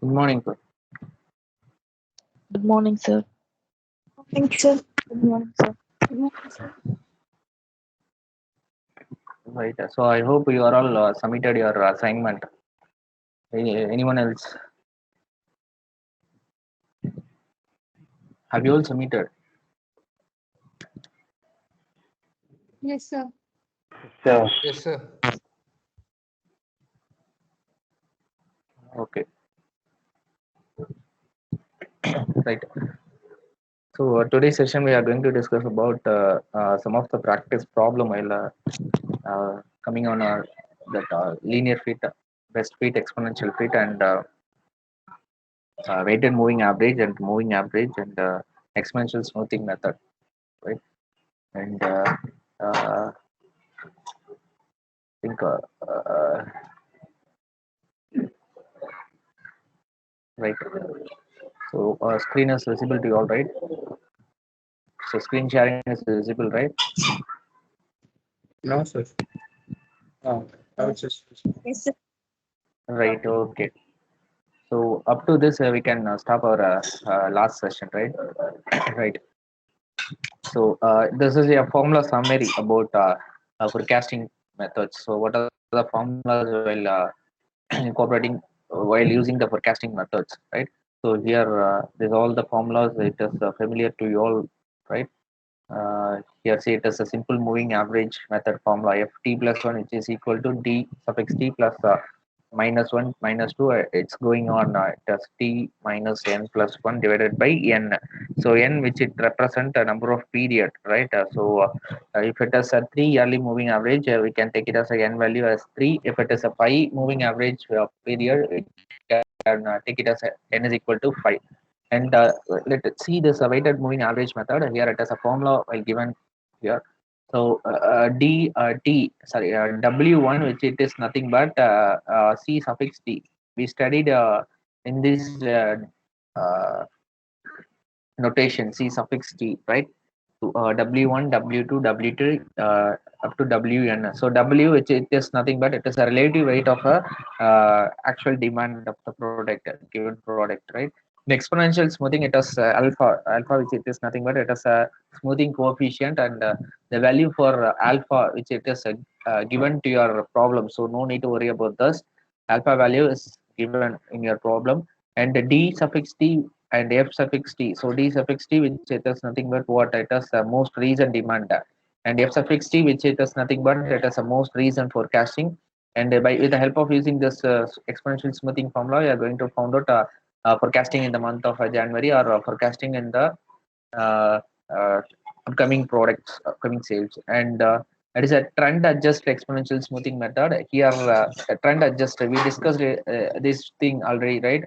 Good morning, sir. Good morning, sir. Thank you, sir. Good morning, sir. Good morning, sir. Right. So I hope you are all submitted your assignment. Anyone else? Have you all submitted? Yes, sir. Yeah. Yes, sir. Okay. Right. So today's session we are going to discuss about some of the practice problem while coming on that linear fit, best fit, exponential fit, and weighted moving average and exponential smoothing method. Right. And think right. So screen is visible to you all, right? So screen sharing is visible, right? No, sir. No, I would just. Yes, sir. Right. Okay. So up to this, we can stop our last session, right? Right. So this is a formula summary about forecasting methods. So what are the formulas while incorporating while using the forecasting methods, right? So here, there's all the formulas. It is familiar to you all, right? Here say it is a simple moving average method formula ft plus 1 which is equal to d suffix t plus minus 1 minus 2, it's going on it is t minus n plus 1 divided by n. So n which it represent a number of period, right? If it is a 3 yearly moving average, we can take it as a n value as 3. If it is a 5 moving average period, we can take it as a n is equal to 5. And let's see this weighted moving average method. Here it is a formula well given here. So w1 which it is nothing but c suffix t. We studied in this uh, notation c suffix t, right? So w1 w2 w3 up to wn. So w which it is nothing but it is a relative weight of a actual demand of the product, given product, right? In exponential smoothing it is alpha which it is nothing but it is a smoothing coefficient, and the value for alpha which it is given to your problem, so no need to worry about this. Alpha value is given in your problem, and the d suffix t and f suffix t. So d suffix t which it is nothing but what it is most recent demand, and f suffix t which it is nothing but it is a most recent forecasting. And by with the help of using this exponential smoothing formula, we are going to find out forecasting in the month of January, or forecasting in the uh, uh, upcoming products, upcoming sales. And it is a trend adjust exponential smoothing method. Here, a trend adjust, we discussed this thing already, right?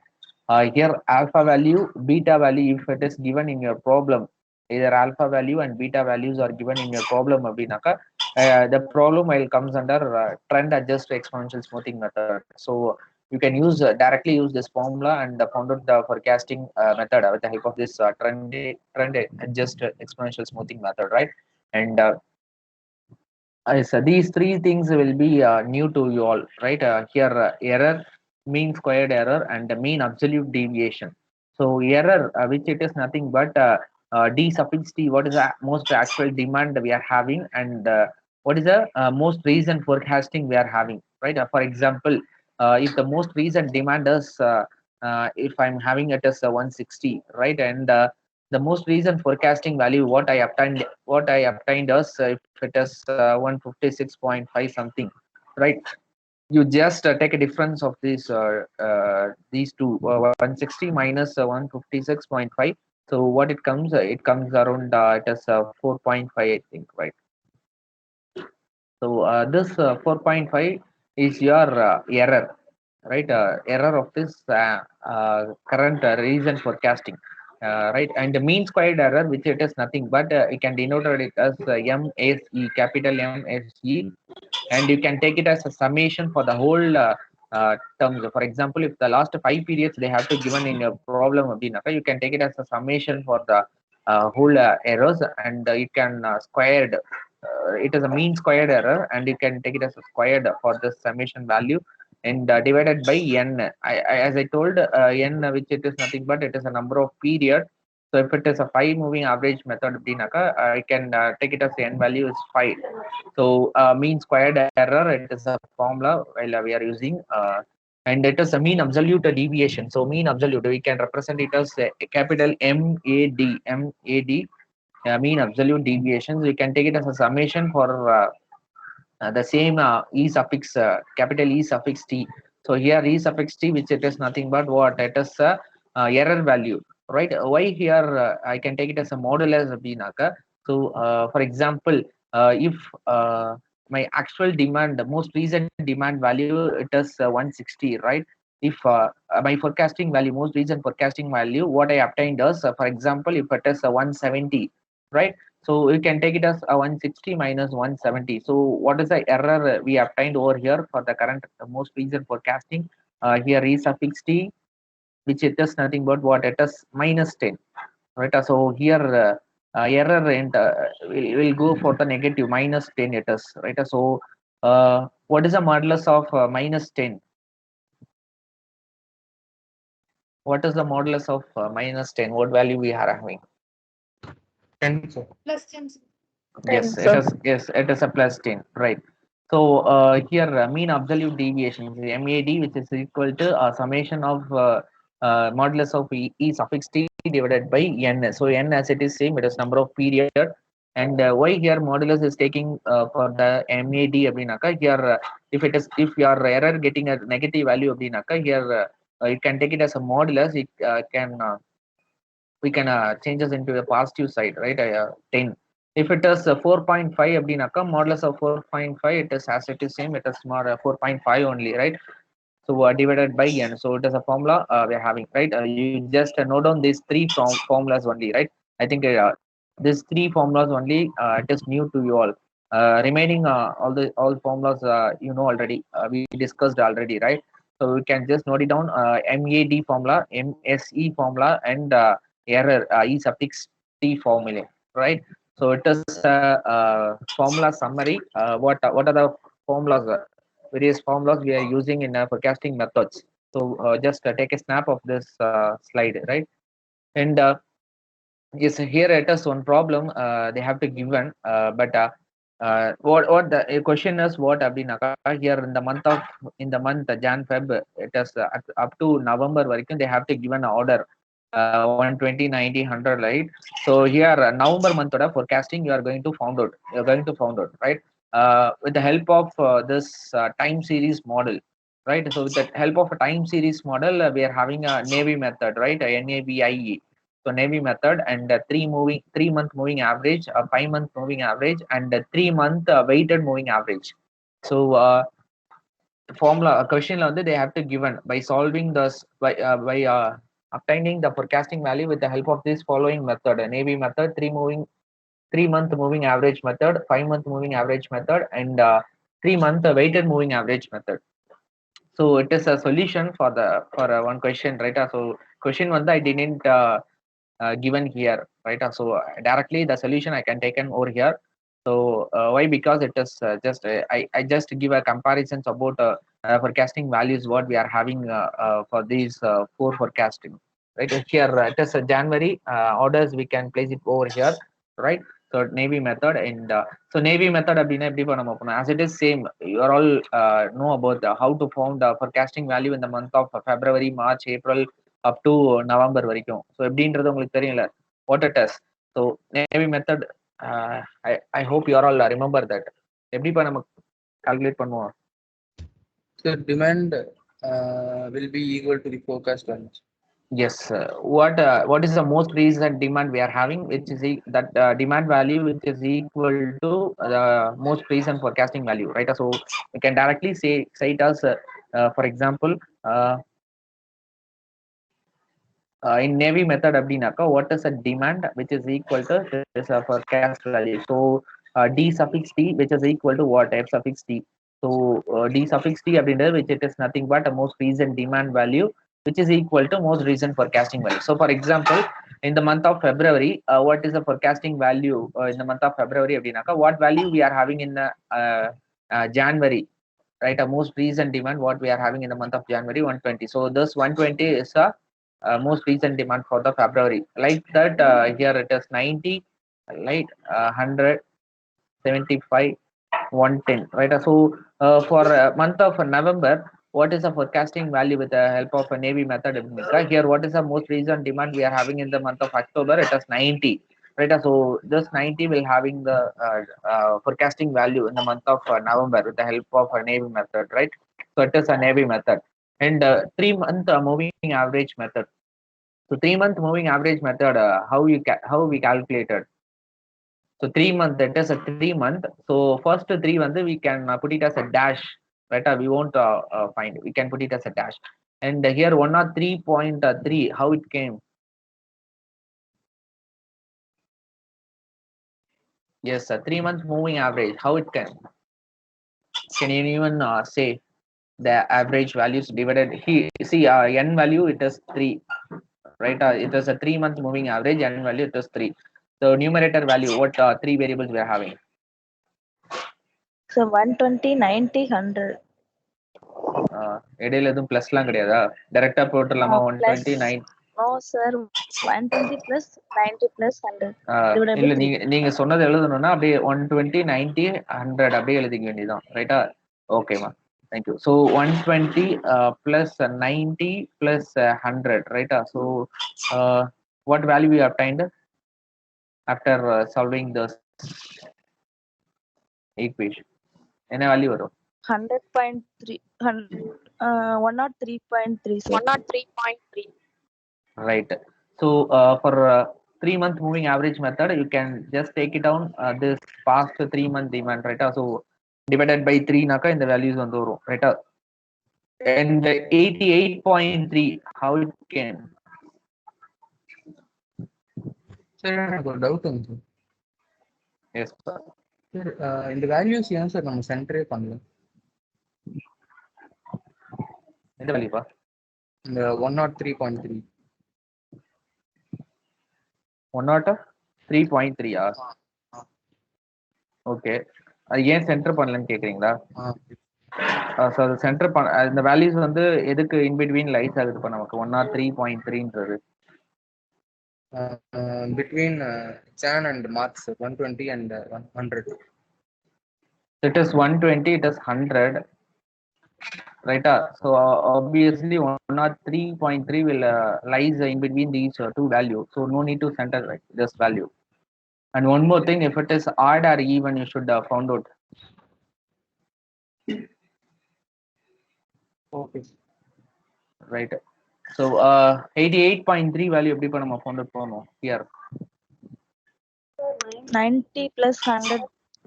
Here, alpha value, beta value, if it is given in your problem, either alpha value and beta values are given in your problem, the problem will comes under trend adjust exponential smoothing method. So you can use directly use this formula and found out the forecasting method with the help of this trend adjust exponential smoothing method, right? And so these three things will be new to you all, right? Here error, mean squared error, and the mean absolute deviation. So error, which it is nothing but d suffix t, what is the most actual demand we are having, and what is the most recent forecasting we are having, right? For example, if the most recent demand is if I'm having it as 160, right? And the most recent forecasting value what I obtained is if it is 156.5 something, right? You just take a difference of these two, 160 minus 156.5. So what it comes around it is 4.5, I think, right? So this 4.5 is your error, right? Error of this current reason forecasting, right? And the mean squared error, which it is nothing but you can denote it as MSE, capital MSE, and you can take it as a summation for the whole terms. For example, if the last 5 periods they have to given in your problem, you can take it as a summation for the whole errors, and you can squared. It is a mean squared error, and you can take it as a squared for the summation value, and divided by n. As I told, n, which it is nothing but it is a number of period. So if it is a 5 moving average method அப்படின்னாக்கா, I can take it as the n value is 5. So mean squared error, it is a formula while we are using, and it is a mean absolute deviation. So mean absolute, we can represent it as capital MAD, mean absolute deviations. We can take it as a summation for the same e suffix, capital E suffix t. So here e suffix t, which it is nothing but what it is error value, right? Why here I can take it as a modulus அப்படின்னாக்க. So for example, if my actual demand, the most recent demand value, it is 160, right? If my forecasting value, most recent forecasting value, what I obtained is, for example, if it is 170, right? So you can take it as a 160 minus 170. So what is the error we obtained over here for the current most recent forecasting? Here e suffix t, which it is nothing but what it is minus 10, right? So here error and will go for the negative minus 10 it is, right? So what is the modulus of minus 10? What is the modulus of minus 10? What value we are having? 10, sir. Plus 10. Yes, 10, it sir. is. Yes, it is a plus 10, right? So here mean absolute deviation, MAD, which is equal to summation of modulus of e suffix t divided by n. So n, as it is same, it is number of period. And why here modulus is taking for the MAD அப்படின்னாக்கா, here if your error getting a negative value அப்படின்னாக்கா, here you can take it as a modulus. It can we can change this into the positive side, right? 10. If it is 4.5 அப்படின்னாக்கா, modulus of 4.5, it is as it is same, it is more 4.5 only, right? So divided by n. So it is a formula we are having, right? You just note down these three formulas only, right? I think these three formulas only, it is new to you all. Remaining all formulas you know already, we discussed already, right? So we can just note it down, MAD formula, MSE formula, and error E suffix T formula, right? So it is formula summary. What are the formulas? Various formulas we are using in forecasting methods. So just take a snap of this slide, right? And yes, here it is one problem they have to given, but what the question is what அப்படின்னாக்கா, here in the month Jan Feb, it is up to November வரைக்கும் they have to given an order 120 90 100, right? So here November month oda forecasting you are going to found out, right? With the help of this time series model, right? So with the help of a time series model, we are having a Navy method, right? NAVIE. So Navy method, and 3-month moving average, a 5-month moving average, and a 3-month weighted moving average. So formula question they have to given by solving this by obtaining the forecasting value with the help of this following method: Navy method, 3-month moving average method, 5-month moving average method, and 3-month weighted moving average method. So it is a solution for one question, right? So question one I didn't given here, right? So directly the solution I can take over here. So why? Because it is just I just give a comparisons about forecasting values what we are having for these 4 forecasting, right? Here it is January orders, we can place it over here, right? So Navy method, and so Navy method அப்படின்னா எப்படி பண்ண போறோம்? As it is same, you are all know about how to found forecasting value in the month of February, March, April, up to November வரைக்கும். So எப்படின்றது உங்களுக்கு தெரியல what it is. So navy method, I hope you all remember that. எப்படிப்பா நம்ம calculate பண்ணுவோம்? So demand will be equal to the forecast values. Yes. What is the most recent demand we are having, which is that demand value which is equal to the most recent forecasting value, right? So we can directly say it as for example, in Navy method அப்படின்னாக்கா, what is a demand which is equal to this forecast value? So D suffix T, which is equal to what? F suffix T. So D suffix T அப்படின்றது which it is nothing but a most recent demand value which is equal to most recent forecasting value. So for example, in the month of February, what is the forecasting value in the month of February அப்படின்னாக்கா, what value we are having in January, right? A most recent demand what we are having in the month of January 120. So this 120 is a most recent demand for the February. Like that, here it is 90, right? 100, 75, 110, right? So for month of November, what is the forecasting value with the help of a Navy method? Here, what is the most recent demand we are having in the month of October? It is 90, right? So this 90 will having the forecasting value in the month of November with the help of a Navy method, right? So it is a Navy method. And 3-month moving average method. So 3-month moving average method, how we calculated. So 3 month, that is a 3 month. So first 3 month we can put it as a dash, right? We won't find. We can put it as a dash. And here 103.3, how it came? Yes, a 3-month moving average. How it came? Can anyone say the average values divided? See, n value it is 3, right? It is a 3-month moving average. N value it is 3. So numerator value, what 3 variables we are having? So 120, 90, 100. இடையில எதுவும் பிளஸ்லாம் கிடையாதா? டைரக்டா போட்டுடலாமா? No, plus. 129. No, sir. 120 plus 90 plus 100. Divided by இல்ல 3. நீங்க சொன்னது எழுதணும்னா அப்படியே 120, 90, 100 அப்படியே எழுதிக்க வேண்டியதான், ரைட்டா? ஓகேமா, தேங்க்யூ. ஸோ 120 பிளஸ் 90 பிளஸ் 100, ரைட்டா? So what value we obtained after solving this equation? என்ன வேல்யூ வரும்? 100.3. 103.3, sir. 103.3. Right. So for 3-month moving average method, you can just take it down this past 3-month demand, right? So divided by 3 naka in the values on the row, right? And the 88.3, how it came? Sir எனக்கு ஒரு doubt வந்து Yes, sir. Sir இந்த values ஏன் sir நம்ம சென்டரே பண்ணல? இந்த வேல்யூப்பா இந்த 103.3 103.3 okay. அது ஏன் சென்டர் பண்ணலன்னு கேக்குறீங்களா? ஸோ அது சென்டர் இந்த வேல்யூஸ் வந்து எதுக்கு இன்பிட்வீன் லைஸ் ஆகுது இப்போ நமக்கு 103.3ன்றது? between Jan and March, 120 and 100. It is 120, it is 100, right? So obviously 103.3 will lies in between these two values, so no need to center this value. And one more thing, if it is odd or even, you should found out. Okay. Right. So 88.3 value எப்படி இப்ப நம்ம found out பண்ணணும் here? 90 plus 100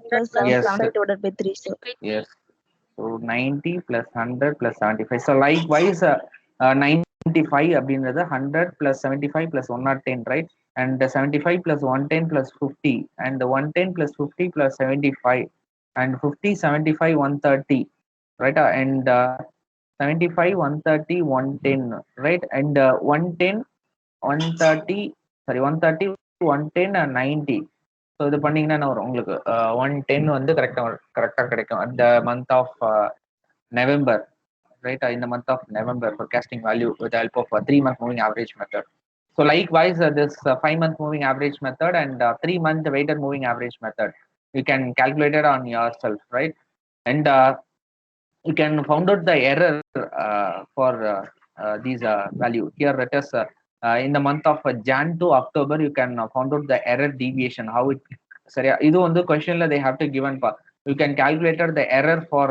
plus 75 divided by 3, sir. Yes. So 90 plus 100 plus 75. So likewise 95 அப்படின்றது 100 plus 75 plus 110, right? And 75 plus 110 plus 50, and 110 plus 50 plus 75, and 50, 75, 130, right? And 75, 130, 110, right? And 110, 130, sorry, 130, 110 and 90. So இது பண்ணீங்கன்னா என்ன வரும் உங்களுக்கு? 110 வந்து கரெக்டாக கிடைக்கும் அந்த month of November, right? In the month of November, forecasting value with the help of a 3-month moving average method. So likewise, this 5-month moving average method and 3-month weighted moving average method, you can calculate it on yourself, right? And you can found out the error for these value. Here it is in the month of Jan to October, you can found out the error deviation, how it சரியா இது வந்து கொஸ்டின்ல they have to given you can calculate the error for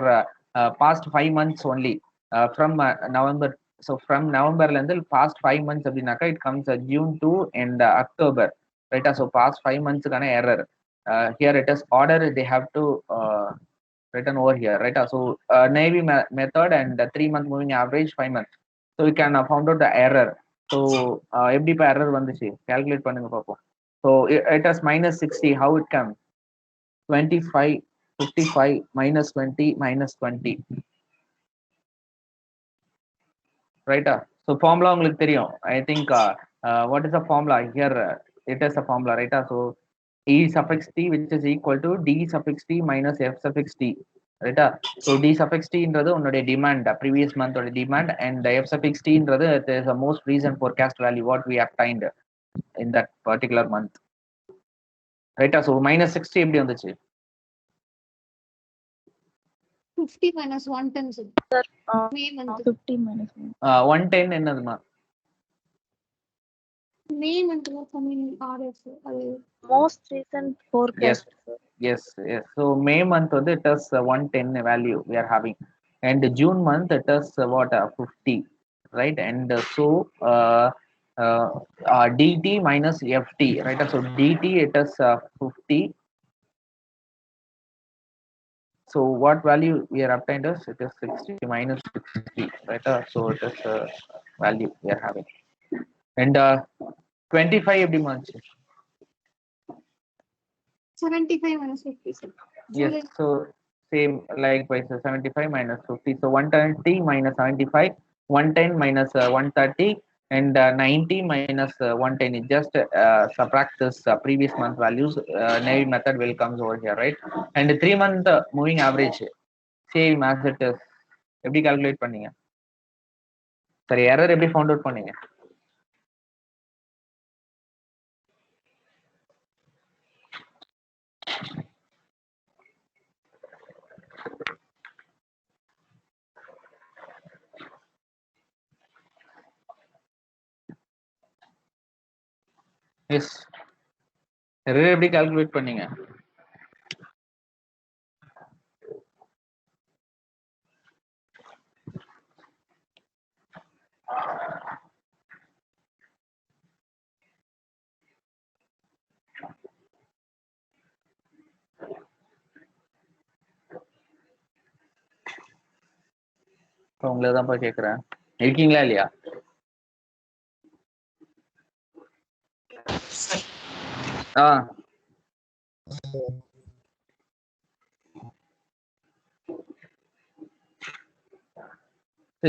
past 5 months only from November. So from November la irundhu past 5 months அப்படினாக்கா it comes June to and October, right? So past 5 months kana error here it is order they have to written over here, right? So Navy method and 3-month moving average 5 months. So we can found out the error. So எப்படி இப்ப error வந்துச்சு calculate பண்ணுங்க பாப்போம். So it is minus 60, how it comes? 25, 55, minus 20, minus 20, right? So formula உங்களுக்கு தெரியும், I think what is the formula here? It is a formula, right? So E suffix t which is equal to D suffix t minus F suffix t. ரைட்டா? So t suffix டின்றது உன்னுடைய demand, previous மந்தோட demand, and f suffix டின்றது is the most recent forecast value what we obtained in that particular month. ரைட்டா? So -60 எப்படி வந்துச்சு? 50 minus 110 sir. Sir, May month. 50 minus 1. 110 என்னதுமா? May month was coming order sir. Most recent forecast, sir. Yes. So May month வந்து it is 110 value we are having, and June month it is what 50, right? And so DT minus FT, right? So DT it is 50. So what value we are obtained is it is 60 minus 60, right? So it is value we are having, and 25 எப்படி வந்துச்சு? 75 minus 50 sir. Yes, so same likewise, 75 minus 50. So 130 minus 75, 110 minus 130, and 90 minus 110. It just subtract this previous month values. Navy method will comes over here, right? And 3-month moving average, same as it is. எப்படி calculate பண்ணீங்க? சரி, error எப்படி found out பண்ணீங்க? S, error எப்படி calculate பண்ணீங்க? உங்களை தான்ப்பா கேட்குறேன், இருக்கீங்களா இல்லையா?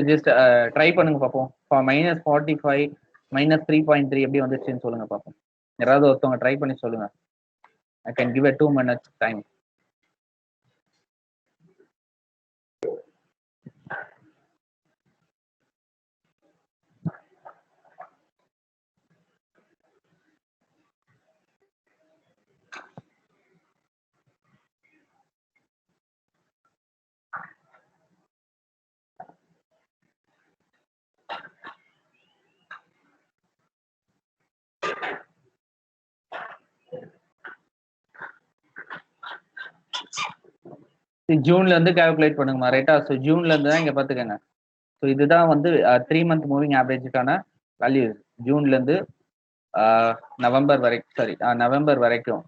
ஜஸ்ட் ட்ரை பண்ணுங்க பார்ப்போம். -45 -3.3 எப்படி வந்துச்சுன்னு சொல்லுங்க பார்ப்போம். யாராவது ஒருத்தவங்க ட்ரை பண்ணி சொல்லுங்க. I can give a 2 minutes time. ஜூன்ல இருந்து கால்குலேட் பண்ணுங்கம்மா, ரைட்டா? ஸோ ஜூன்ல இருந்து தான் இங்க பாத்துக்கங்க. ஸோ இதுதான் வந்து 3-month மூவிங் ஆவரேஜுக்கான வேல்யூ. ஜூன்ல இருந்து நவம்பர் வரைக்கும், சாரி நவம்பர் வரைக்கும்,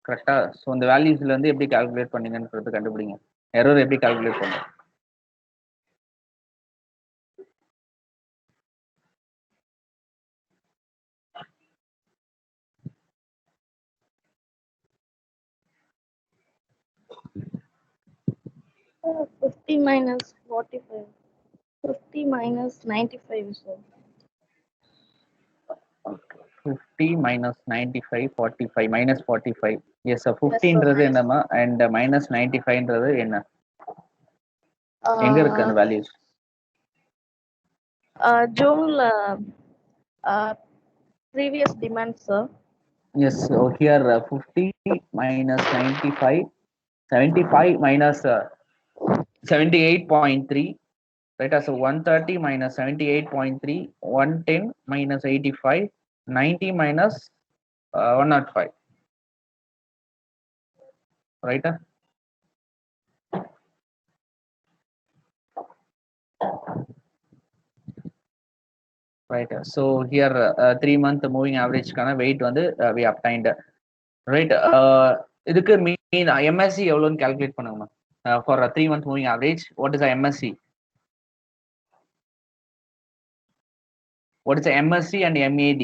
கரெக்டா? ஸோ இந்த வேல்யூஸ்ல இருந்து எப்படி கால்குலேட் பண்ணீங்கன்றது கண்டுபிடிங்க. எரர் எப்படி கால்குலேட் பண்ணுங்க? Sir, 50 minus 45. 50 minus 95, sir. 50 minus 95, 45 minus 45. Yes, sir. Yes, sir. 50ன்றது என்னமா, and minus 95ன்றது என்ன? எங்க இருக்கு அந்த values? June previous demand, sir. Yes, so here 50 minus 95, 75 minus 78.3, right? So 130 minus 78.3, 110 minus 85, 90 minus 105, right? Right. So here 3-month moving average kind of weight வந்து we obtained, right? இதுக்கு mean MSC எவ்வளவுன்னு calculate பண்ணுங்க for a 3-month moving average. What is the MSC? What is the MSC and MAD?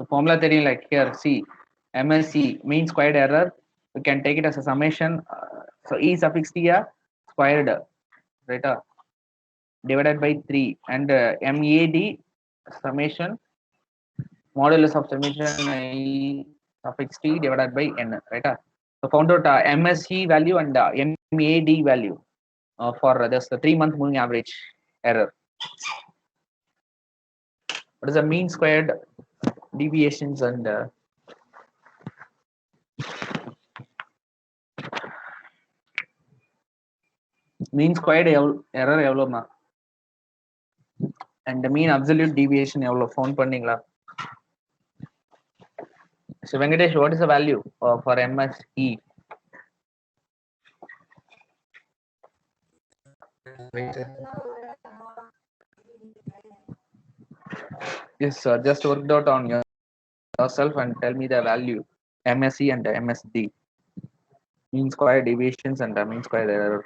The formula தெரியும், like here see, MSC mean squared error, we can take it as a summation, so E suffix T squared, right, divided by 3, and MAD summation modulus of summation I suffix t divided by n, right? So found out MSE value and MAD value for this the 3-month moving average error. What is the mean squared deviations and mean squared error எவ்வளோமா and the mean absolute deviation எவ்வளோ found பண்ணீங்களா? So Venkatesh, what is the value for MSE? Yes, just worked out on yourself and tell me the value MSE and MSD, mean square deviations and mean square error.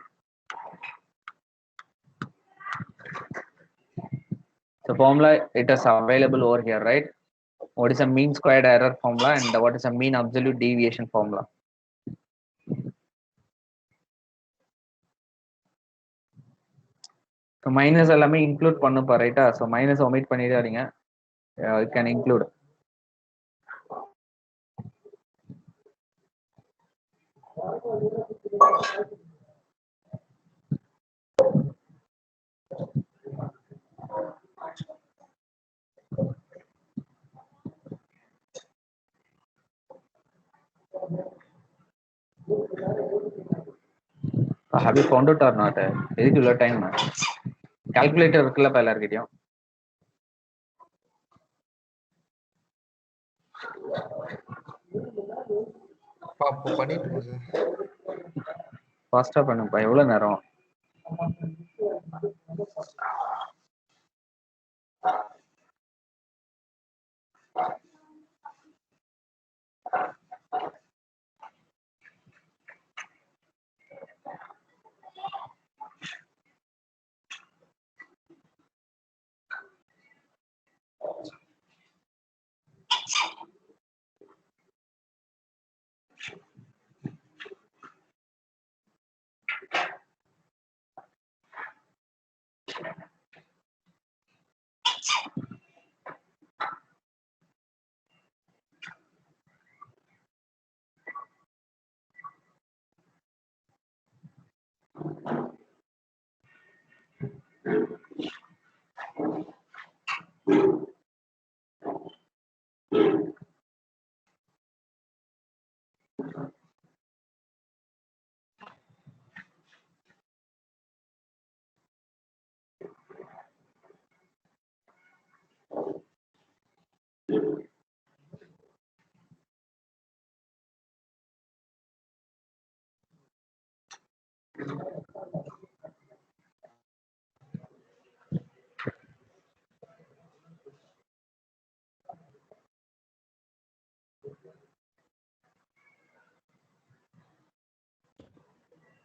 The formula it is available over here, right? What is a mean squared error formula and what is a mean absolute deviation formula? So minus எல்லாமே include பண்ணுப்பா, ரைட்டா? So minus omit பண்ணிடாதீங்க. It can include. Have you found out or not? எதுக்கு இவ்வளோ time? Calculator இருக்குல்லப்பா எல்லாருக்கிட்டையும். பண்ணிட்டு ஃபாஸ்டா பண்ணுப்பா, எவ்வளோ நேரம்?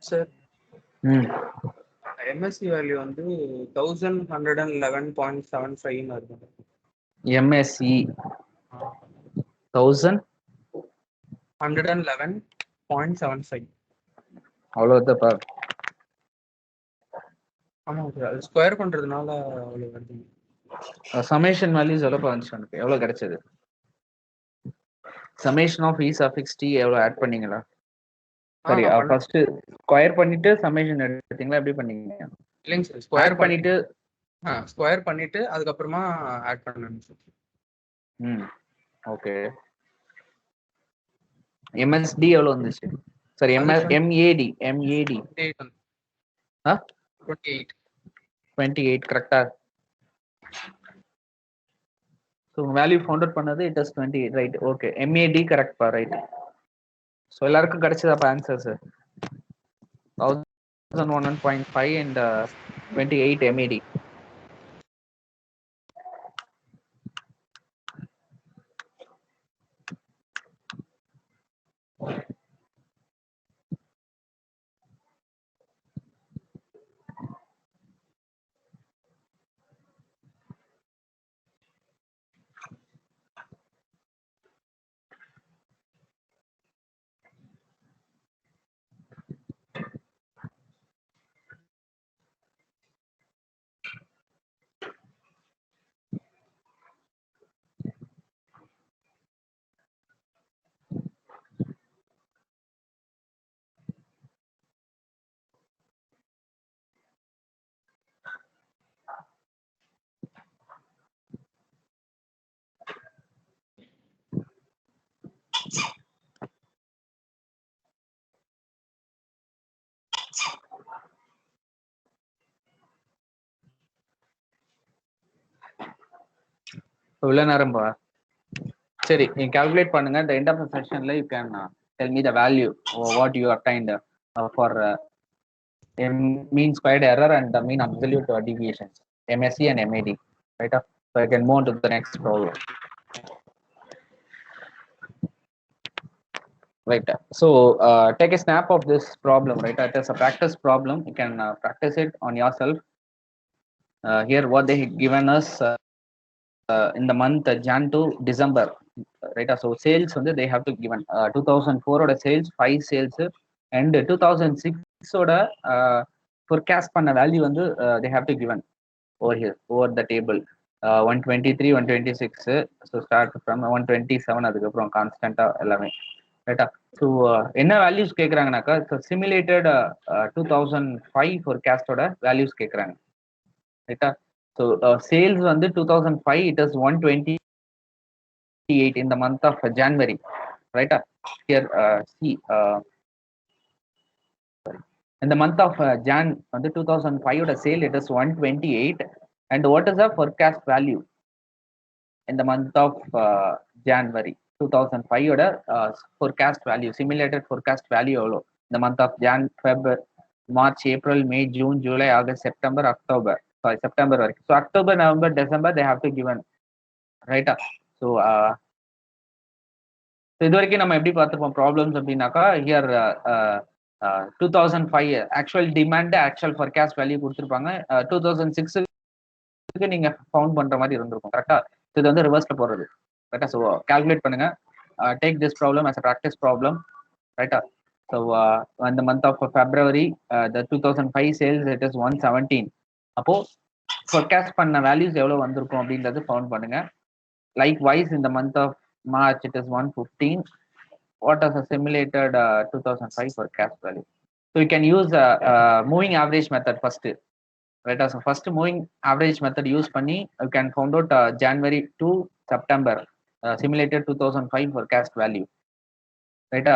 சார் ம் MSc வேல்யூ வந்து 1111.75 இருக்கு. MSE 1000 111.75. அவ்வளோதான்ப்பா. ஆமாம் சார், அது ஸ்கொயர் பண்றதுனால அவ்வளோ வருது. சமேஷன் வேல்யூஸ் எவ்வளோப்பா வந்துச்சு உனக்கு? எவ்வளோ கிடைச்சது? Summation of e suffix t எவ்வளோ ஆட் பண்ணீங்களா? சரி, ஃபர்ஸ்ட் ஸ்கொயர் பண்ணிட்டு சமேஷன் எடுத்தீங்களா? எப்படி பண்ணீங்க? இல்லைங்க சார், ஸ்கொயர் பண்ணிட்டு அதுக்கப்புறமா ஆட் பண்ணணும் சார். ம் ஓகே. MSD எவ்வளோ வந்துச்சு? சரி, MAD 28 கரெக்டா? ஸோ வேல்யூ ஃபவுண்ட் அவுட் பண்ணது it is 28, right? Okay, MAD கரெக்ட்பா, ரைட். ஸோ எல்லாருக்கும் கிடைச்சதாப்பா ஆன்சர்ஸ்? 1001.5 and 28 MAD. இவ்வளோ நேரம்பா. சரி, நீங்க கால்குலேட் பண்ணுங்க. The end of the sessionல you can tell me the value or what you obtained for mean squared error and the mean absolute deviations, MSc and MAD, right? So I can move on to the next problem. Right. So take a snap of this problem, right? It is a practice problem. You can practice it on yourself. Here what they given us in the month Jan to December, right? So sales they have to given 2004 oda sales 5 sales and 2006 oda forecast panna value they have to given over here over the table 123 126. So start from 127 அதுக்கப்புறம் கான்ஸ்டன்டா எல்லாமே ரைட்டா. So என்ன values கேட்குறாங்கனாக்கா simulated 2005 forecast-ஓட values கேட்குறாங்க ரைட்டா. So sales 2005 it is 128 in the month of January, right? Here see sorry, in the month of Jan 2005 oda sale it is 128, and what is the forecast value in the month of January 2005 oda forecast value, simulated forecast value எவ்வளோ இந்த month of Jan, Feb, March, April, May, June, July, August, September, October, sorry September வரைக்கும். So October, November, December they have to given, right? So இது வரைக்கும் நம்ம எப்படி பார்த்துப்போம் problems அப்படின்னாக்கா here 2005 actual demand actual forecast value கொடுத்துருப்பாங்க. 2006 நீங்க found பண்ற மாதிரி இருந்திருக்கும் கரெக்டா. இது ரிவர்ஸ்ல போறது கரெக்டா. ஸோ கால்குலேட் பண்ணுங்க. Take this problem as a practice problem, ரைட்டா. ஸோ இந்த month of February the 2005 sales it is 117. அப்போ ஃபோர்காஸ்ட் பண்ண வேல்யூஸ் எவ்வளவு வந்திருக்கும் அப்படின்றது ஃபவுண்ட் பண்ணுங்க. லைக் வைஸ் இந்த month of March it is 115. What is a simulated 2005 forecast value? So you can use moving average method first, right? So first moving average method use பண்ணி you can find out January to September simulated 2005 forecast value, right?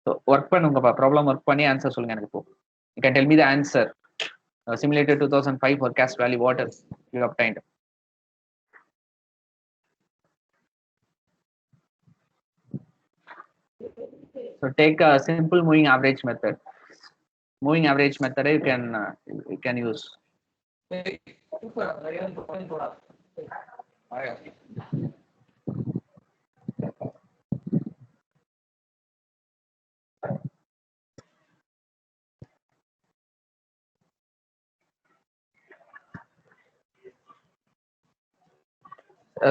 So work பண்ணுங்க problem work பண்ணி answer சொல்லுங்க எனக்கு இப்போ. You can tell me the answer. Simulated 2005 forecast value what is you obtained. So take a simple moving average method. Moving average method you can use.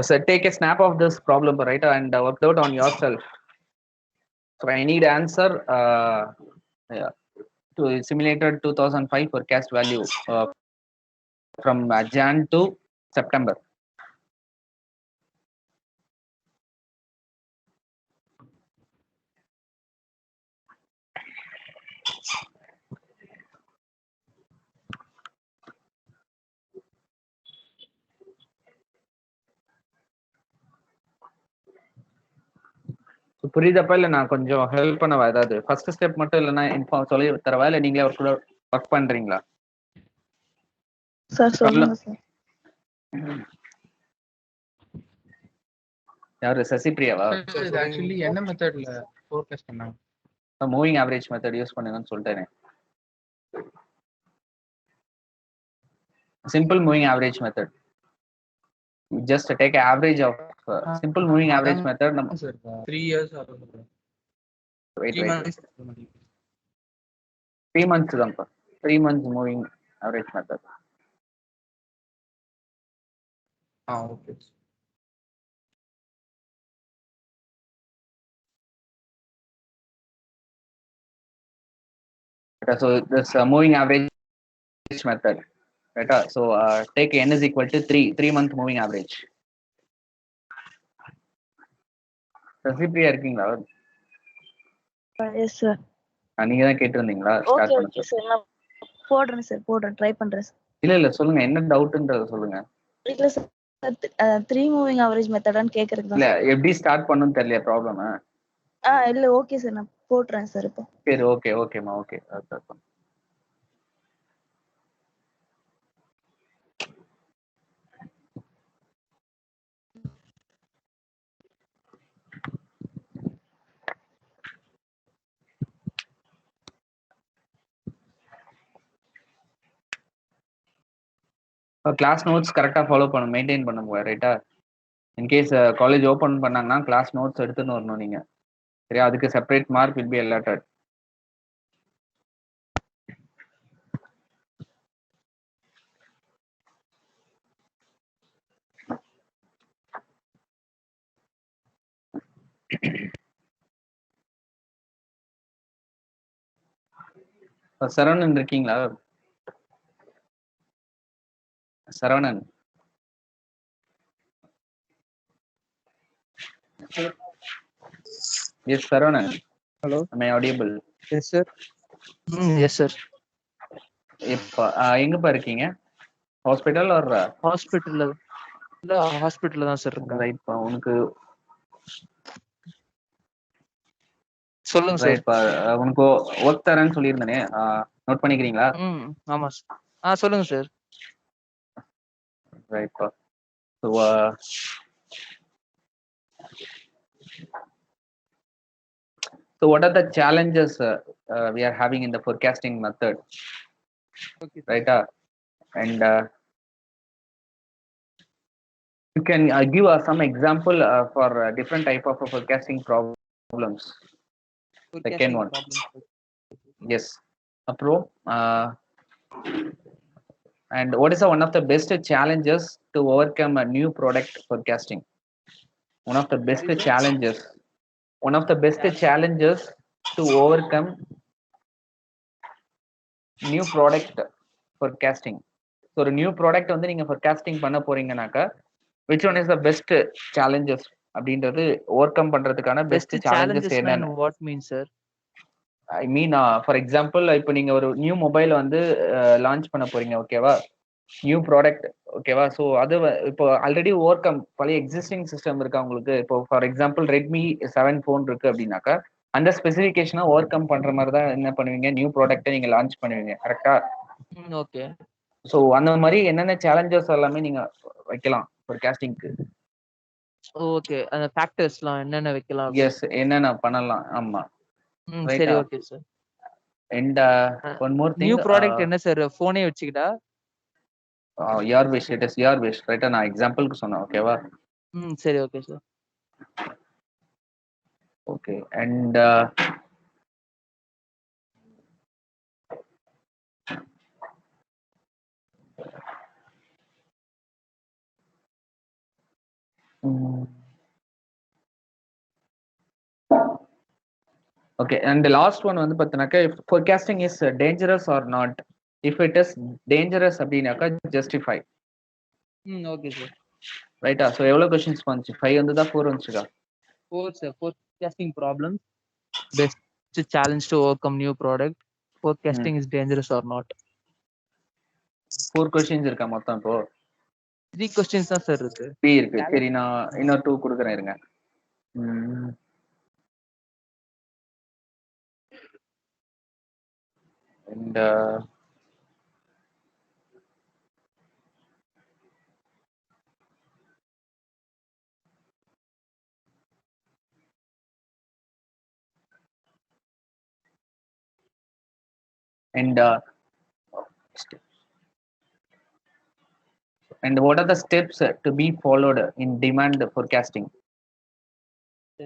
So take a snap of this problem, right, and work out on yourself. So I need answer to simulated 2005 forecast value from Jan to September. புரியுதப்பா இல்ல நான் கொஞ்சம் help பண்ணவா? ஏதாவது first step மட்டும் இல்லைன்னா inform சொல்லி தரவா இல்ல நீங்களே ஒர்க் பண்றீங்களா? சார் சொல்லுங்க சார். யாரு சசிபிரியாவா? இது ஆக்சுவலி என்ன மெத்தட்ல ஃபோர்காஸ்ட் பண்ணாங்க? மூவிங் ஆவரேஜ் மெத்தட் யூஸ் பண்ணுங்கன்னு சொல்லிட்டேனே. Simple moving average method. You just take an average of simple moving average method. 3 years or wait 3 months. 3 months தான். 3 months moving average method. Okay. So this moving average method, right? So take n is equal to 3 month moving average. Sasipriya இருக்கீங்களா? Yes sir. நீங்க தான் கேட்டிருந்தீங்களா? Okay okay sir, நான் போடுறேன் sir, try பண்றேன் sir. இல்ல சொல்லுங்க, என்ன டவுட்ன்றத சொல்லுங்க. இல்ல சார் 3 மூவிங் ஆவரேஜ் மெத்தடான்னு கேக்குறதுக்கு இல்ல எப்படி ஸ்டார்ட் பண்ணனும் தெரியல ப்ராப்ளம். இல்ல ஓகே சார், நான் போடுறேன் சார் இப்போ. சரி ஓகேமா ஓகே. கிளாஸ் நோட்ஸ் கரெக்டாக ஃபாலோ பண்ணணும், மெயின்டைன் பண்ணுங்க ரைட்டா. இன்கேஸ் காலேஜ் ஓப்பன் பண்ணாங்கன்னா கிளாஸ் நோட்ஸ் எடுத்துன்னு வரணும் நீங்க, சரியா. அதுக்கு separate mark will be allotted. Saravanan இருக்கீங்களா? Saravanan. Yes Saravanan. Hello. Am I audible? Yes, sir. Yes, sir. இப்போ எங்கப்பா இருக்கீங்க? Hospital or? ஹாஸ்பிட்டல்ல இல்ல, ஹாஸ்பிட்டல்ல தான் சார் இருக்கேன். ரைட்ப்பா. உனக்கு சொல்லுங்க சார். ரைட்ப்பா, உனக்கு ஒர்க் தரேன்னு சொல்லியிருந்தேனே, நோட் பண்ணிக்கிறீங்களா? ஆமா சார். சொல்லுங்க சார். ரைட்ப்பா. So so what are the challenges we are having in the forecasting method? Okay. Right? And you can give us some example for different type of forecasting problems. Second one. Yes. And what is one of the best challenges to overcome a new product forecasting? One of the best challenges. One of the best challenges to overcome new product forecasting. So ஒரு new product வந்து நீங்க forecasting பண்ண போறீங்கனாக்கா which one is the best challenges அப்படின்றது over come பண்றதுக்கான best challenges என்னன்னு? What means sir? I mean for example, இப்போ நீங்க ஒரு நியூ மொபைல் வந்து லான்ச் பண்ண போறீங்க, ஓகேவா, நியூ ப்ராடக்ட், ஓகேவா. ஸோ அது இப்போ ஆல்ரெடி ஓவர் கம் பழைய எக்ஸிஸ்டிங் சிஸ்டம் இருக்கா உங்களுக்கு. இப்போ ஃபார் எக்ஸாம்பிள் ரெட்மி 7 ஃபோன் இருக்கு அப்படின்னாக்கா அந்த ஸ்பெசிஃபிகேஷனை ஓவர் கம் பண்ற மாதிரி தான் என்ன பண்ணுவீங்க, நியூ ப்ராடக்ட்டை நீங்க லான்ச் பண்ணுவீங்க, கரெக்டா? ஓகே. ஸோ அந்த மாதிரி என்னென்ன சேலஞ்சஸ் எல்லாமே நீங்க வைக்கலாம் forecasting-க்கு. ஓகே, அந்த ஃபேக்டர்ஸ்லாம் என்னென்ன வைக்கலாம்? எஸ், என்னென்ன பண்ணலாம். ஆமா. சரி, okay sir. And one more thing, new product என்ன சார், ஃபோனே வச்சுக்கிட்டா? your wish, it is your wish, ரைட்டா. நான் எக்ஸாம்பிளுக்கு சொன்னேன், ஓகேவா. சரி, okay sir. Okay. And okay, and the last one வந்து பார்த்தீங்கன்னாக்கா if forecasting is dangerous or not. If it is dangerous அப்படின்னாக்கா justify. Okay sir. ரைட்டா. ஸோ எவ்வளோ கொஸ்டின்ஸ் வந்துச்சு? 5 வந்துதா 4 வந்துச்சுக்கா? 4 sir. forecasting problems, best challenge to overcome new product, forecasting is dangerous or not. 4 questions இருக்கா மொத்தம்? இப்போ 3 questions தான் sir இருக்கு. 3 இருக்கு. சரி, நான் இன்னொரு 2 கொடுக்குறேன், இருங்க. And and what are the steps to be followed in demand forecasting?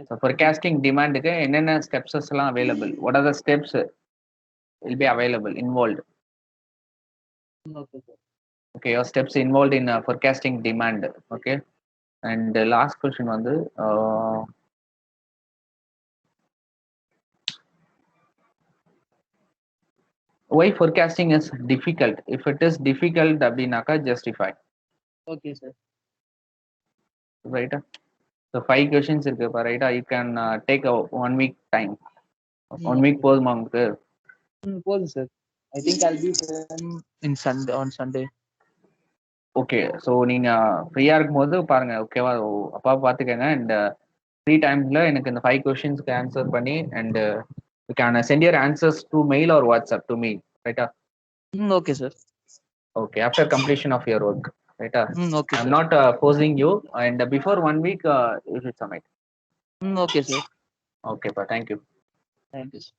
So forecasting demand க்கு என்னென்ன ஸ்டெப்ஸ் எல்லாம் available? What are the steps will be available involved? Okay sir. Okay, your steps involved in forecasting demand. Okay. And last question வந்து why forecasting is difficult? If it is difficult அப்படின்னாக்கா justify. Okay sir. Right. So 5 questions இருக்குப்பா, ரைட்டா. You can take a 1 week time. 1 week போதுமா உங்களுக்கு? போதும் sir. I think I'll be home on Sunday. Okay. So நீங்க ஃப்ரீயா இருக்கும்போது பாருங்க, ஓகேவா. அப்பா பார்த்துக்கங்க. அண்ட் ஃப்ரீ டைம்ல எனக்கு இந்த 5 கொஸ்டின்ஸ்க்கு ஆன்சர் பண்ணி and you can send your answers to mail or WhatsApp to me, ரைட்டா? Okay sir. Okay, after completion of your work, right? Okay. I'm not forcing you, and before 1 week, you should submit. Okay, sir. Okay, but thank you. Thank you, sir.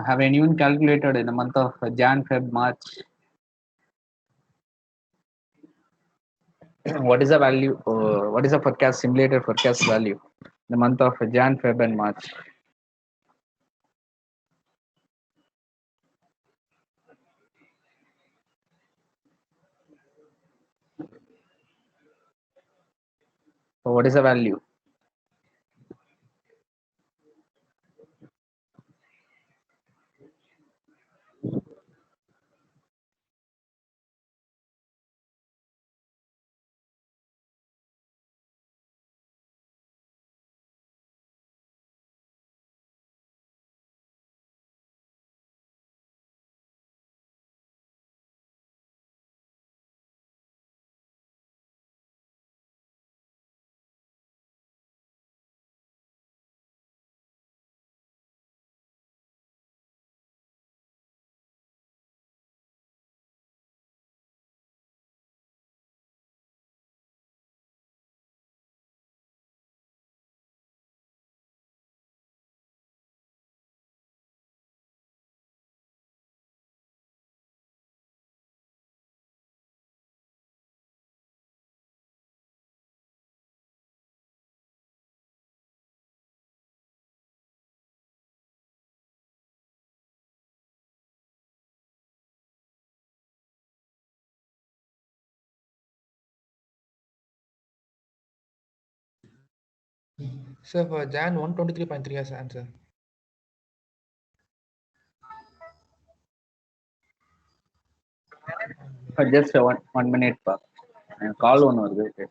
Have anyone calculated in the month of Jan, Feb, March? What is the value? What is the forecast simulated forecast value in the month of Jan, Feb, and March? So what is the value? Sir, for Jan 123.3 as answer. Just 1 minute. Call one வருது.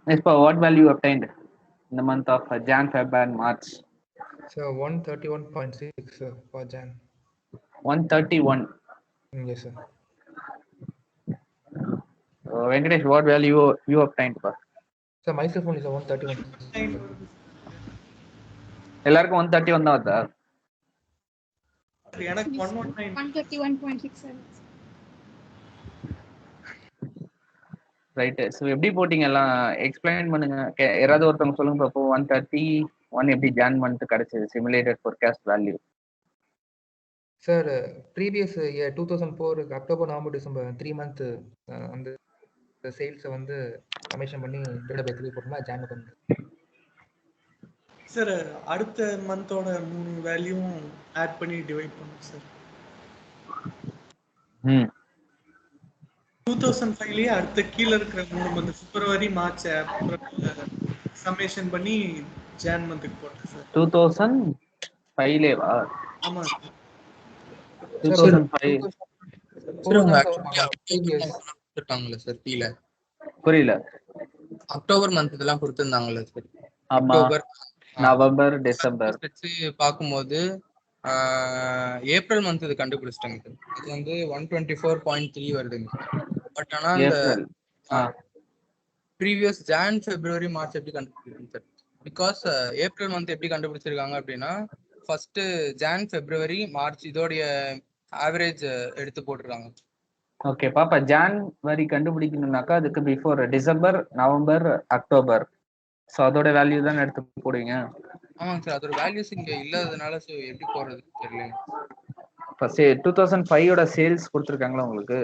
As per what value obtained in the month of Jan, Feb, and March? So 131.6 for Jan. 131. Yes, sir. Venkatesh, what value you obtained? So myself only is 131. எல்லாருக்கும் 131 தான் வருதா? எனக்கு 119 131.67. Right. So எப்படி போட்டீங்க எல்லாம் explain பண்ணுங்க. யாராவது ஒருத்தவங்க சொல்லுங்க பாப்போம். 131 எப்படி ஜான் மந்த் கிடைச்சது simulated forecast value? Sir, previous year 2004 October, November, December 3 month அந்த சேல்ஸ் வந்து கமிஷன் பண்ணி டிவைட் பை 3 போட்டோம்னா ஜான் வந்து. சார் அடுத்த மந்தோட 3 வேல்யூவும் ஆட் பண்ணி டிவைட் பண்ணுங்க சார். 2005லயே அடுத்த கீழே இருக்கிற 3 மந்த் பிப்ரவரி, மார்ச், ஏப்ரல் சம்மேஷன் பண்ணி ஜான் மந்த்துக்கு போட்டேன் சார். 2005லேவா? ஆமா சார். 2005 கொடுத்துட்டாங்களா சார் கீழே? புரியல. அக்டோபர் மந்த் இதெல்லாம் கொடுத்துருந்தாங்களா சார்? ஆமா, அக்டோபர், நவம்பர், டிசம்பர் வச்சு பார்க்கும்போது ஏப்ரல் மந்த் இது கண்டுபிடிச்சிட்டாங்க சார். இது வந்து 124.3 வருதுங்க. பட் ஆனா அந்த ஏப்ரல் ப்ரீவியஸ் ஜான், பிப்ரவரி, மார்ச் எப்படி கண்டுபிடிச்சிருக்காங்க சார்? பிகாஸ் ஏப்ரல் மந்த் எப்படி கண்டுபிடிச்சிருக்காங்க அப்படின்னா ஃபர்ஸ்ட் ஜான், பிப்ரவரி, மார்ச் இதோடைய ஆவரேஜ் எடுத்து போட்டிருக்காங்க. ஓகே பாப்பா, ஜான்வரி கண்டுபிடிக்கணும்னாக்கா அதுக்கு before December, November, October, so அதோட வேல்யூ தான் எடுத்து போடுவீங்க. ஆமாங்க சார், அதோட வேல்யூஸ் இங்க இல்லாததுனால ஸோ எப்படி போடுறது தெரியல. ஃபர்ஸ்ட் 2005 சேல்ஸ் கொடுத்துருக்காங்களா உங்களுக்கு?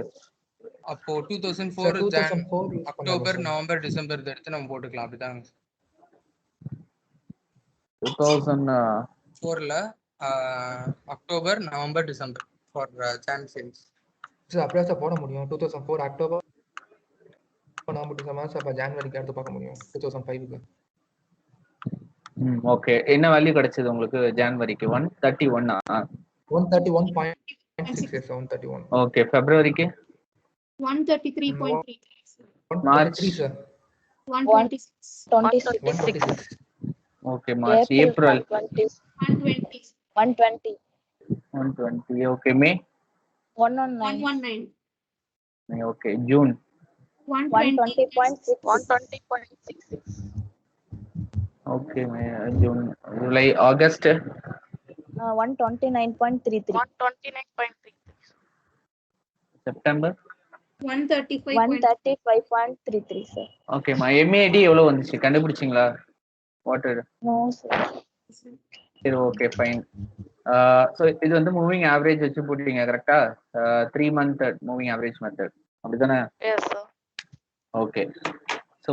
அப்போ 2004 ஜான், 2004 அக்டோபர், நவம்பர், டிசம்பர் எடுத்து நம்ம போட்டுக்கலாம். அப்படிதாங்க 2004ல October, November, December for Jan sales. Sir அப்படியே சார் போட முடியும். 2004 அக்டோபர், நவம்பர், டிசம்பர், அப்போ ஜான்வரிக்கு அடுத்து பார்க்க முடியும் 2005க்கு. ஓகே, என்ன வேல்யூ கிடைச்சது உங்களுக்கு ஜான்வரிக்கு? 131. 131.6. yes, 131. ஓகே, பிப்ரவரிக்கு 133.3. March 133 sir. 126. 126. Okay, March. April 120. 120. 120. Okay, May 119. 119. Okay, June 120.6. 120.66. Okay, May, June, July, August 129.33. 129.33. September 135. 135.33 sir. ஓகேம்மா. எம்ஏடி எவ்வளவு வந்துச்சு கண்டுபிடிச்சிங்களா? வாட்டர் No sir. சரி, ஓகே, ஃபைன். ஸோ இது வந்து மூவிங் ஆவரேஜ் வச்சு போட்டுட்டீங்க கரெக்டா? 3 month மூவிங் ஆவரேஜ் மெத்தட் அப்படிதானே? Yes sir. Okay. So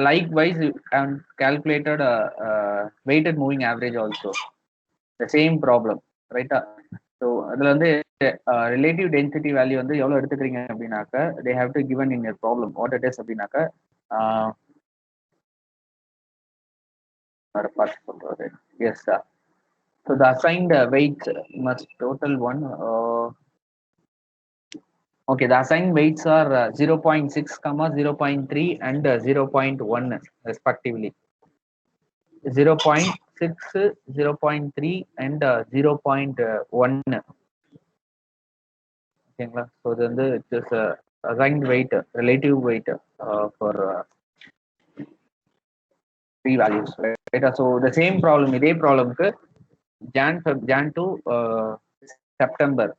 likewise you can calculated weighted moving average also the same problem, ரைட்டா? ஸோ அதுல வந்து ரிலேட்டிவ் டென்சிட்டி வேல்யூ வந்து எவ்வளவு எடுத்துக்கிறீங்க அப்படின்னாக்க they have to given in your problem what it is அப்படின்னாக்க சொல்றது. Yes sir. So the assigned weights must total one. Okay, the assigned weights are 0.6, 0.3 and 0.1 respectively. 0.6, 0.3 and 0.1. ஓகேங்களா? So இது வந்து it's assigned weight, relative weight for three values, ரைட்டா? So the same problem, இதே ப்ராப்ளம்க்கு Jan to September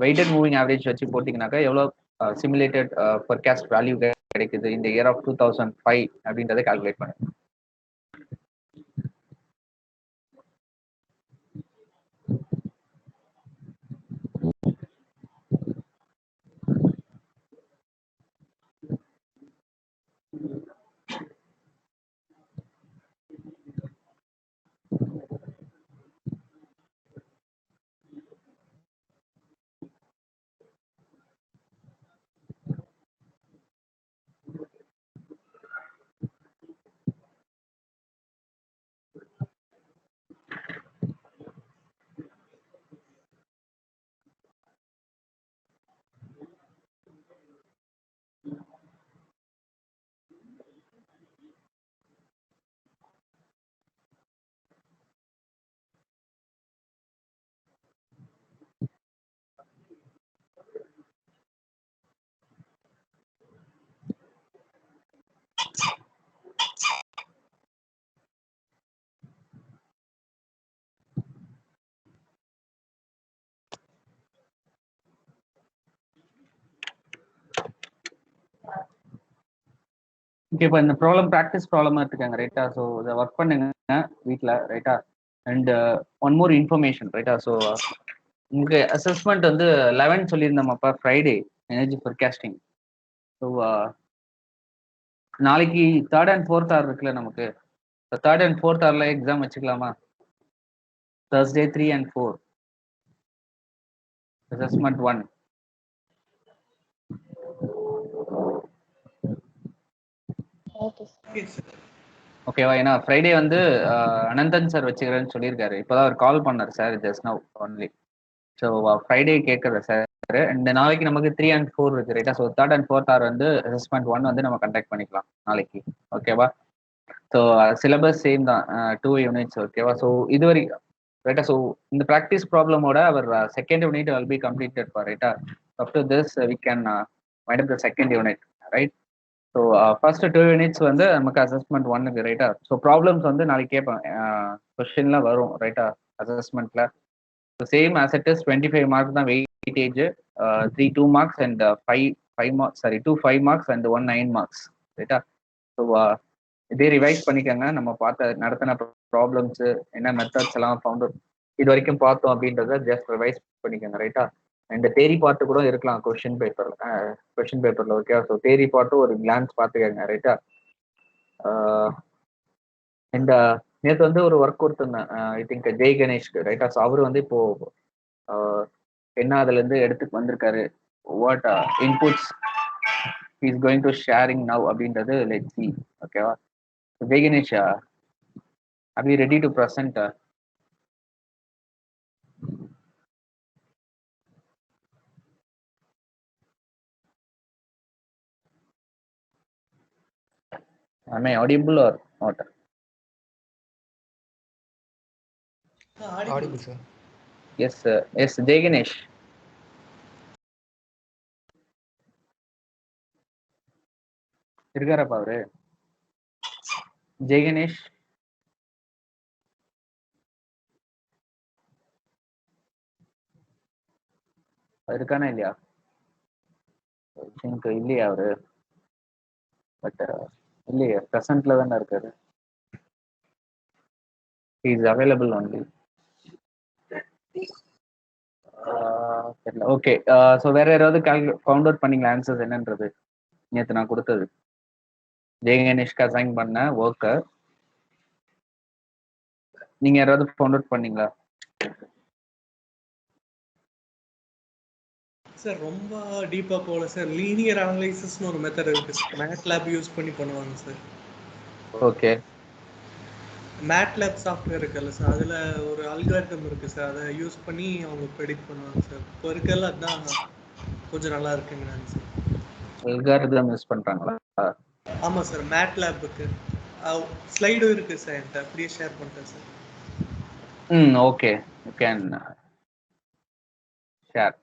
weighted moving average வச்சு போட்டிங்கனாக்கா எவ்வளோ simulated forecast value கிடைக்குது இந்த இயர் ஆஃப் 2005 அப்படின்றத கால்குலேட் பண்ணுங்க. ஓகே, இப்போ இந்த ப்ராப்ளம் ப்ராக்டிஸ் ப்ராப்ளமாக எடுத்துக்கோங்க ரைட்டா. ஸோ இதை ஒர்க் பண்ணுங்க வீட்டில் ரைட்டா. அண்ட் ஒன் மோர் இன்ஃபர்மேஷன் ரைட்டா. ஸோ உங்களுக்கு அசஸ்மெண்ட் வந்து 11 சொல்லியிருந்தோம்ப்பா, ஃப்ரைடே எனர்ஜி ஃபோர்காஸ்டிங். ஸோ நாளைக்கு 3rd and 4th hour இருக்குல்ல நமக்கு. 3rd and 4th hourல எக்ஸாம் வச்சுக்கலாமா? Thursday 3 and 4 assessment 1. Okay sir. Okay sir. ஓகேவா? ஏன்னா ஃப்ரைடே வந்து அனந்தன் சார் வச்சுக்கிறேன்னு சொல்லியிருக்காரு. இப்போதான் அவர் கால் பண்ணார் sir, just now only. So Friday கேட்குறேன் சார். இந்த நாளைக்கு நமக்கு 3 and 4 இருக்கு ரைட்டா. So 3rd and 4th hour வந்து அசஸ்மெண்ட் 1 வந்து நம்ம கண்டக்ட் பண்ணிக்கலாம் நாளைக்கு. ஓகேவா? ஸோ சிலபஸ் சேம் தான், 2 யூனிட்ஸ். ஓகேவா? ஸோ இது வரைக்கும் ரைட்டா. ஸோ இந்த ப்ராக்டிஸ் ப்ராப்ளமோட our second unit will be completed for ரைட்டா. After this we can wind up the second unit right. So first 2 units வந்து நமக்கு அசஸ்மெண்ட் 1க்கு ரைட்டா. ஸோ ப்ராப்ளம்ஸ் வந்து நாளைக்கு கேட்பேன், கொஸ்டின்லாம் வரும் ரைட்டா அசஸ்மெண்ட்ல. Same as it is 25 mark தான் weightage. 3 2 marks and 5 marks, sorry 2 5 marks and 1 9 marks ரைட்டா. ஸோ இதே ரிவைஸ் பண்ணிக்கோங்க. நம்ம நடத்தின ப்ராப்ளம்ஸ் என்ன மெத்தட்ஸ் எல்லாம் ஃபவுண்டர் இது வரைக்கும் பார்த்தோம் அப்படின்றத ஜஸ்ட் ரிவைஸ் பண்ணிக்கோங்க ரைட்டா. அண்ட் தேரி பார்ட்டு கூட இருக்கலாம் கொஸ்டின் பேப்பர்ல. ஓகே, ஸோ தேரி பார்ட்டும் ஒரு கிளான்ஸ் பார்த்துக்கோங்க ரைட்டா. அண்ட் நேற்று வந்து ஒரு ஒர்க் கொடுத்துருந்தேன், ஐ திங்க் ஜெய் கணேஷ்க்கு ரைட்டா. ஸோ அவர் வந்து இப்போ என்ன அதுல இருந்து எடுத்துட்டு வந்திருக்காரு, what inputs is going to sharing now அப்படின்றது லெட்ஸ் see. ஓகேவா? Jai Ganesh, are you ready to present? Am I audible or not? Audible sir. Yes, yes, Jay Ganesh. இருக்காரப்பா அவரு? ஜெய் கணேஷ் இருக்கானா இல்லையா? எனக்கு இல்லையா அவரு? பட் இல்லையா, ப்ரெசன்ட்ல தானே இருக்காரு. he is available only. Okay, so வேற யாராவது ஃபவுண்ட் அவுட் பண்ணீங்களா ஆன்சர்ஸ் என்னன்றது? நேற்று நான் கொடுத்தது ஜெய் கணேஷ்க்கு அசைன் பண்ண ஒர்க்கை நீங்க யாராவது ஃபவுண்ட் அவுட் பண்ணீங்களா? சார் ரொம்ப டீப்பா போகல சார். லீனியர் அனலைசிஸ்னு ஒரு மெத்தட் இருக்கு சார், மேட்லேப் யூஸ் பண்ணி பண்ணுவாங்க சார். ஓகே, மேட்லேப் சாஃப்ட்வேர் இருக்குல்ல சார், அதுல ஒரு அல்காரிதம் இருக்கு சார், அதை யூஸ் பண்ணி அவங்க ப்ரெடிக்ட் பண்ணுவாங்க சார். இப்போ இருக்கல அதுதான் கொஞ்சம் நல்லா இருக்குங்கிறாங்க சார். அல்காரிதம் யூஸ் பண்றாங்களா? ஆமா சார், மேட்லேபுக்கு ஸ்லைடும் இருக்கு சார் என்கிட்ட, அப்படியே ஷேர் பண்றேன் sir. Okay, you can share.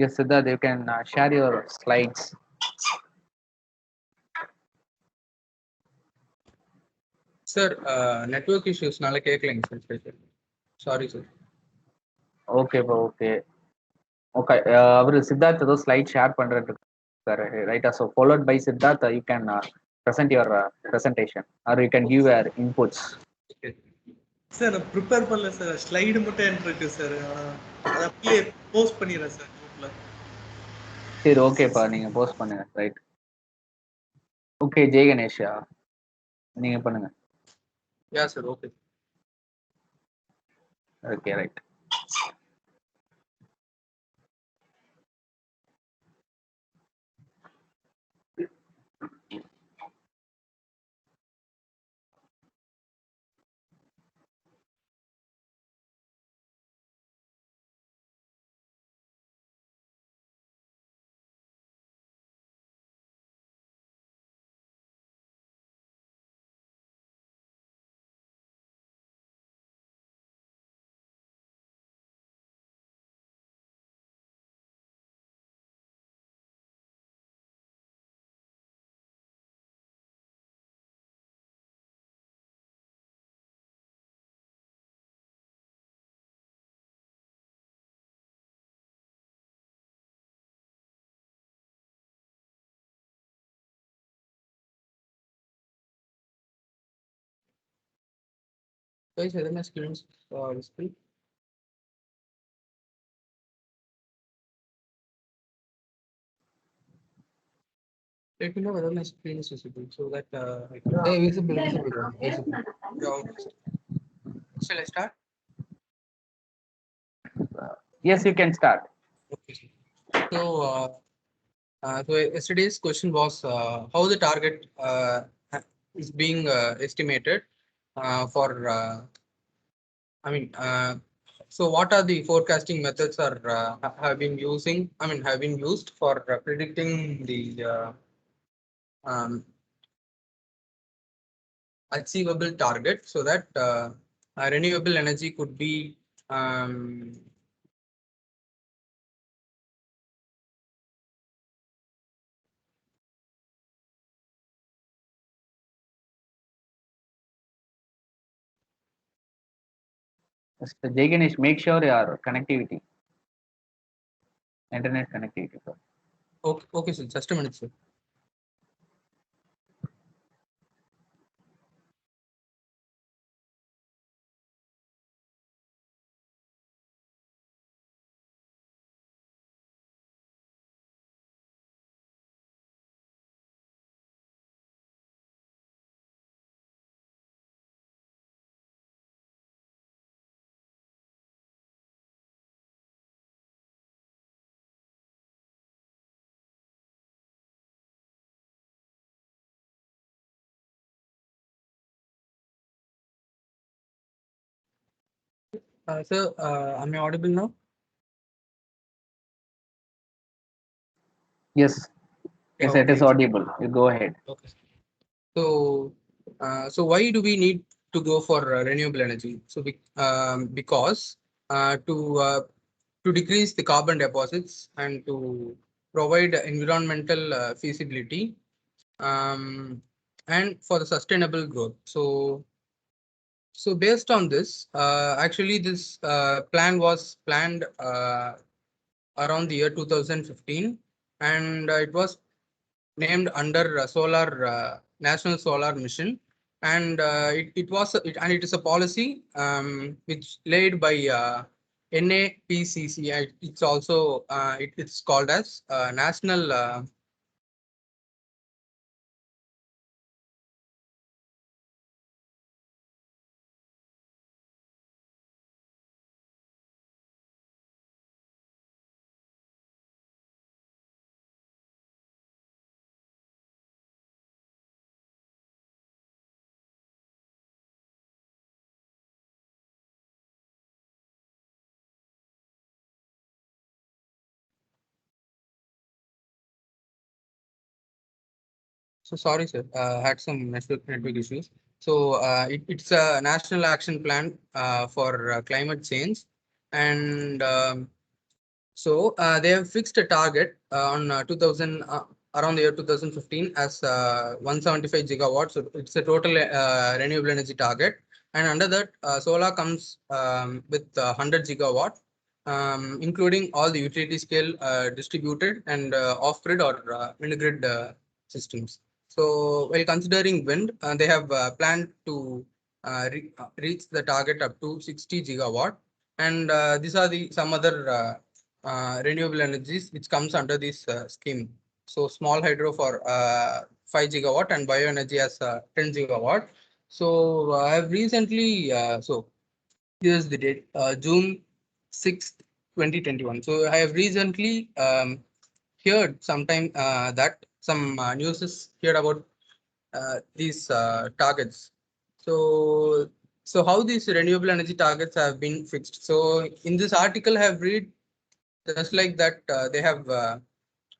Yes, Siddharth, you can share your slides. Sir network இஷ்யூஸ்னால கேட்கலைங்க சார். Sorry sir. ஓகேப்பா, ஓகே ஓகே. அவரு சித்தார்த் ஏதோ ஸ்லைட் ஷேர் பண்றது சார் ரைட்டா. So followed by Siddharth you can present your presentation or you can give your inputs. Sir நான் prepare பண்ணல sir, slide மட்டும் என்கிட்ட இருக்கு சார். அதை அப்படியே போஸ்ட் பண்ணிடுறேன் சார் குரூப்ல. சரி, ஓகேப்பா, நீங்க போஸ்ட் பண்ணுங்க ரைட். ஓகே, ஜெய் கணேஷா நீங்க பண்ணுங்க. Yeah sir, okay. Okay, right. Guys, whether my screen is visible? Let me know whether my screen is visible so that I can. Yeah, visible, visible, visible. Yeah, okay. Shall I start? Yes, you can start. Okay. So yesterday's question was how the target is being estimated for. I mean, so what are the forecasting methods are have been using? I mean, have been used for predicting the um, achievable target so that renewable energy could be Mr. Jay Ganesh, make sure your connectivity, internet connectivity. Sir. okay, sir. Just a minute, sir. Sir, am I audible now? Yes, yes, it is Okay. audible. You go ahead. Okay. So why do we need to go for renewable energy? So because to decrease the carbon deposits and to provide environmental feasibility and for the sustainable growth. So based on this, actually this plan was planned around the year 2015, and it was named under Solar National Solar Mission, and it is a policy which laid by NAPCC. It's also it's called as National. So sorry, sir. Had some network issues. So it's a national action plan for climate change, and so they have fixed a target on 2000 around the year 2015 as 175 gigawatts. So it's a total renewable energy target, and under that, solar comes with 100 gigawatt, including all the utility scale distributed and off-grid or mini-grid systems. So while considering wind, they have planned to reach the target up to 60 gigawatt, and these are the some other renewable energies which comes under this scheme. So small hydro for 5 gigawatt and bioenergy as 10 gigawatt. So I have recently, so here's the date, June 6th, 2021. So I have recently heard sometime that some news is heard about these targets. So, so how these renewable energy targets have been fixed? So in this article, I have read just like that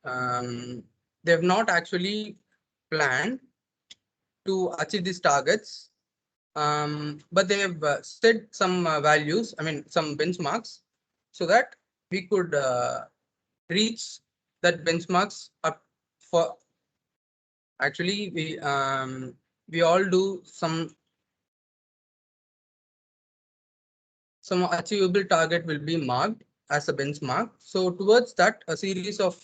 um, they have not actually planned to achieve these targets, but they have set some values, I mean some benchmarks, so that we could reach that benchmarks up for. Actually, we all do some achievable target will be marked as a benchmark. So towards that, a series of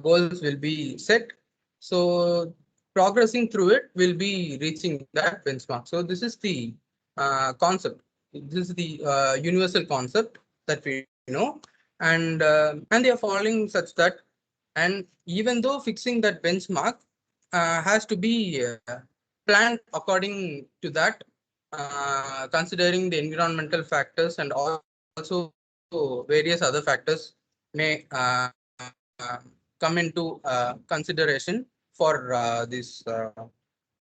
goals will be set. So progressing through it will be reaching that benchmark. So this is the concept. This is the universal concept that we know, and they are following such that, and even though fixing that benchmark has to be planned according to that, considering the environmental factors and also various other factors may uh, come into consideration for this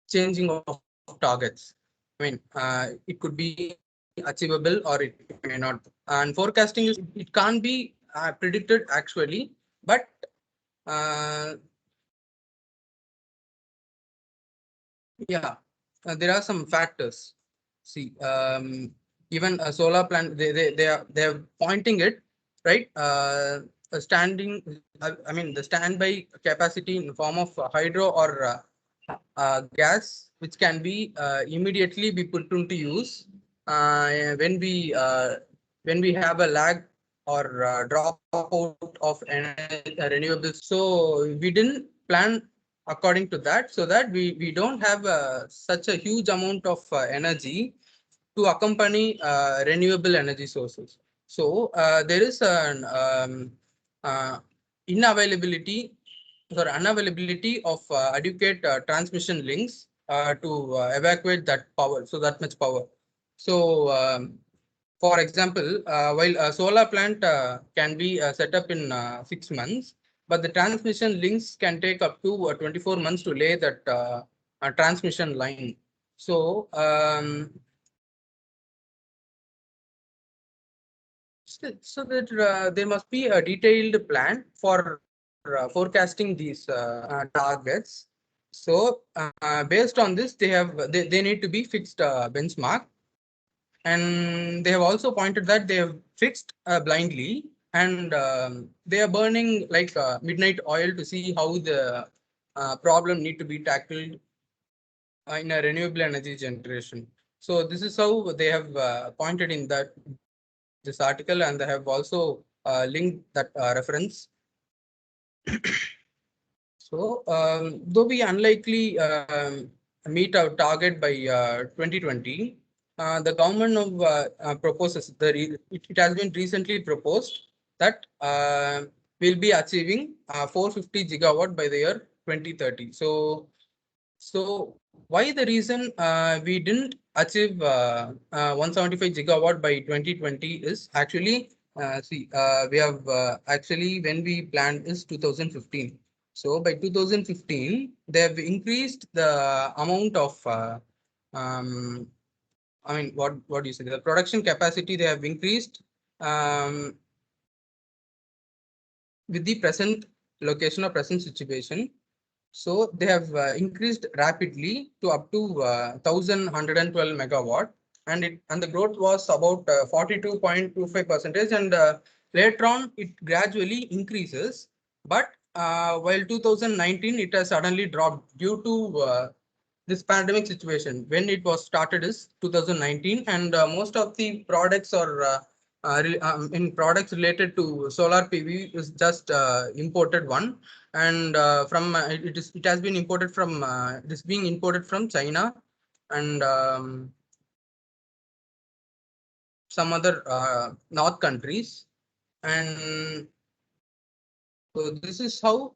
changing of targets. I mean, it could be achievable or it may not. And forecasting is, it can't be predicted actually, but yeah, there are some factors. See, even a solar plant, they're pointing it right. Standing, I mean, the standby capacity in the form of hydro or gas, which can be immediately be put into use when we have a lag or drop out of renewables. So we didn't plan according to that, so that we don't have such a huge amount of energy to accompany renewable energy sources. So there is an unavailability of adequate transmission links to evacuate that power, so that much power. So for example, while a solar plant can be set up in 6 months, but the transmission links can take up to 24 months to lay that transmission line. So so that there must be a detailed plan for forecasting these targets. So based on this, they need to be fixed benchmark, and they have also pointed that they have fixed blindly, and they are burning like midnight oil to see how the problem need to be tackled in a renewable energy generation. So this is how they have pointed in that this article, and they have also linked that reference. So though we unlikely meet our target by 2020, the government of proposes it has been recently proposed that we'll be achieving 450 gigawatt by the year 2030. So why the reason we didn't achieve 175 gigawatt by 2020 is actually we have actually, when we planned is 2015. So by 2015, they have increased the amount of I mean, what do you say? The production capacity they have increased with the present location or present situation. So they have increased rapidly to up to 1,112 megawatt, and the growth was about 42.25%, and later on it gradually increases. But while 2019 it has suddenly dropped due to this pandemic situation. When it was started is 2019, and most of the products or in products related to solar PV is just imported one, and from it has been imported from it is being imported from China and some other north countries, and so this is how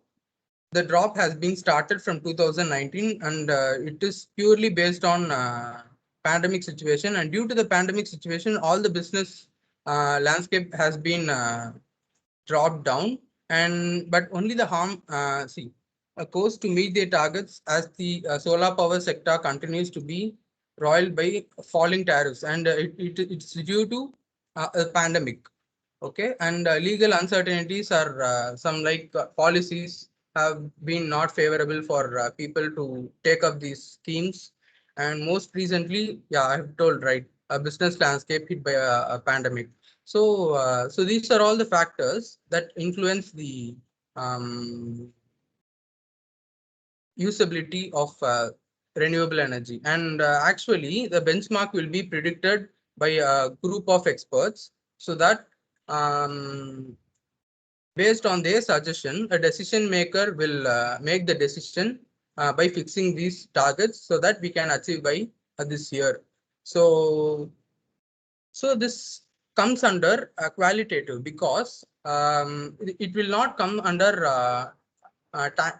the drop has been started from 2019, and it is purely based on pandemic situation, and due to the pandemic situation all the business landscape has been dropped down, and but only the harm course to meet their targets as the solar power sector continues to be roiled by falling tariffs, and it's due to a pandemic. Okay, and legal uncertainties are some like policies have been not favorable for people to take up these schemes, and most recently, yeah, I have told right, a business landscape hit by a pandemic. So, so these are all the factors that influence the usability of renewable energy. And actually, the benchmark will be predicted by a group of experts, so that based on their suggestion, a decision maker will make the decision by fixing these targets so that we can achieve by this year. So this comes under qualitative because it will not come under time.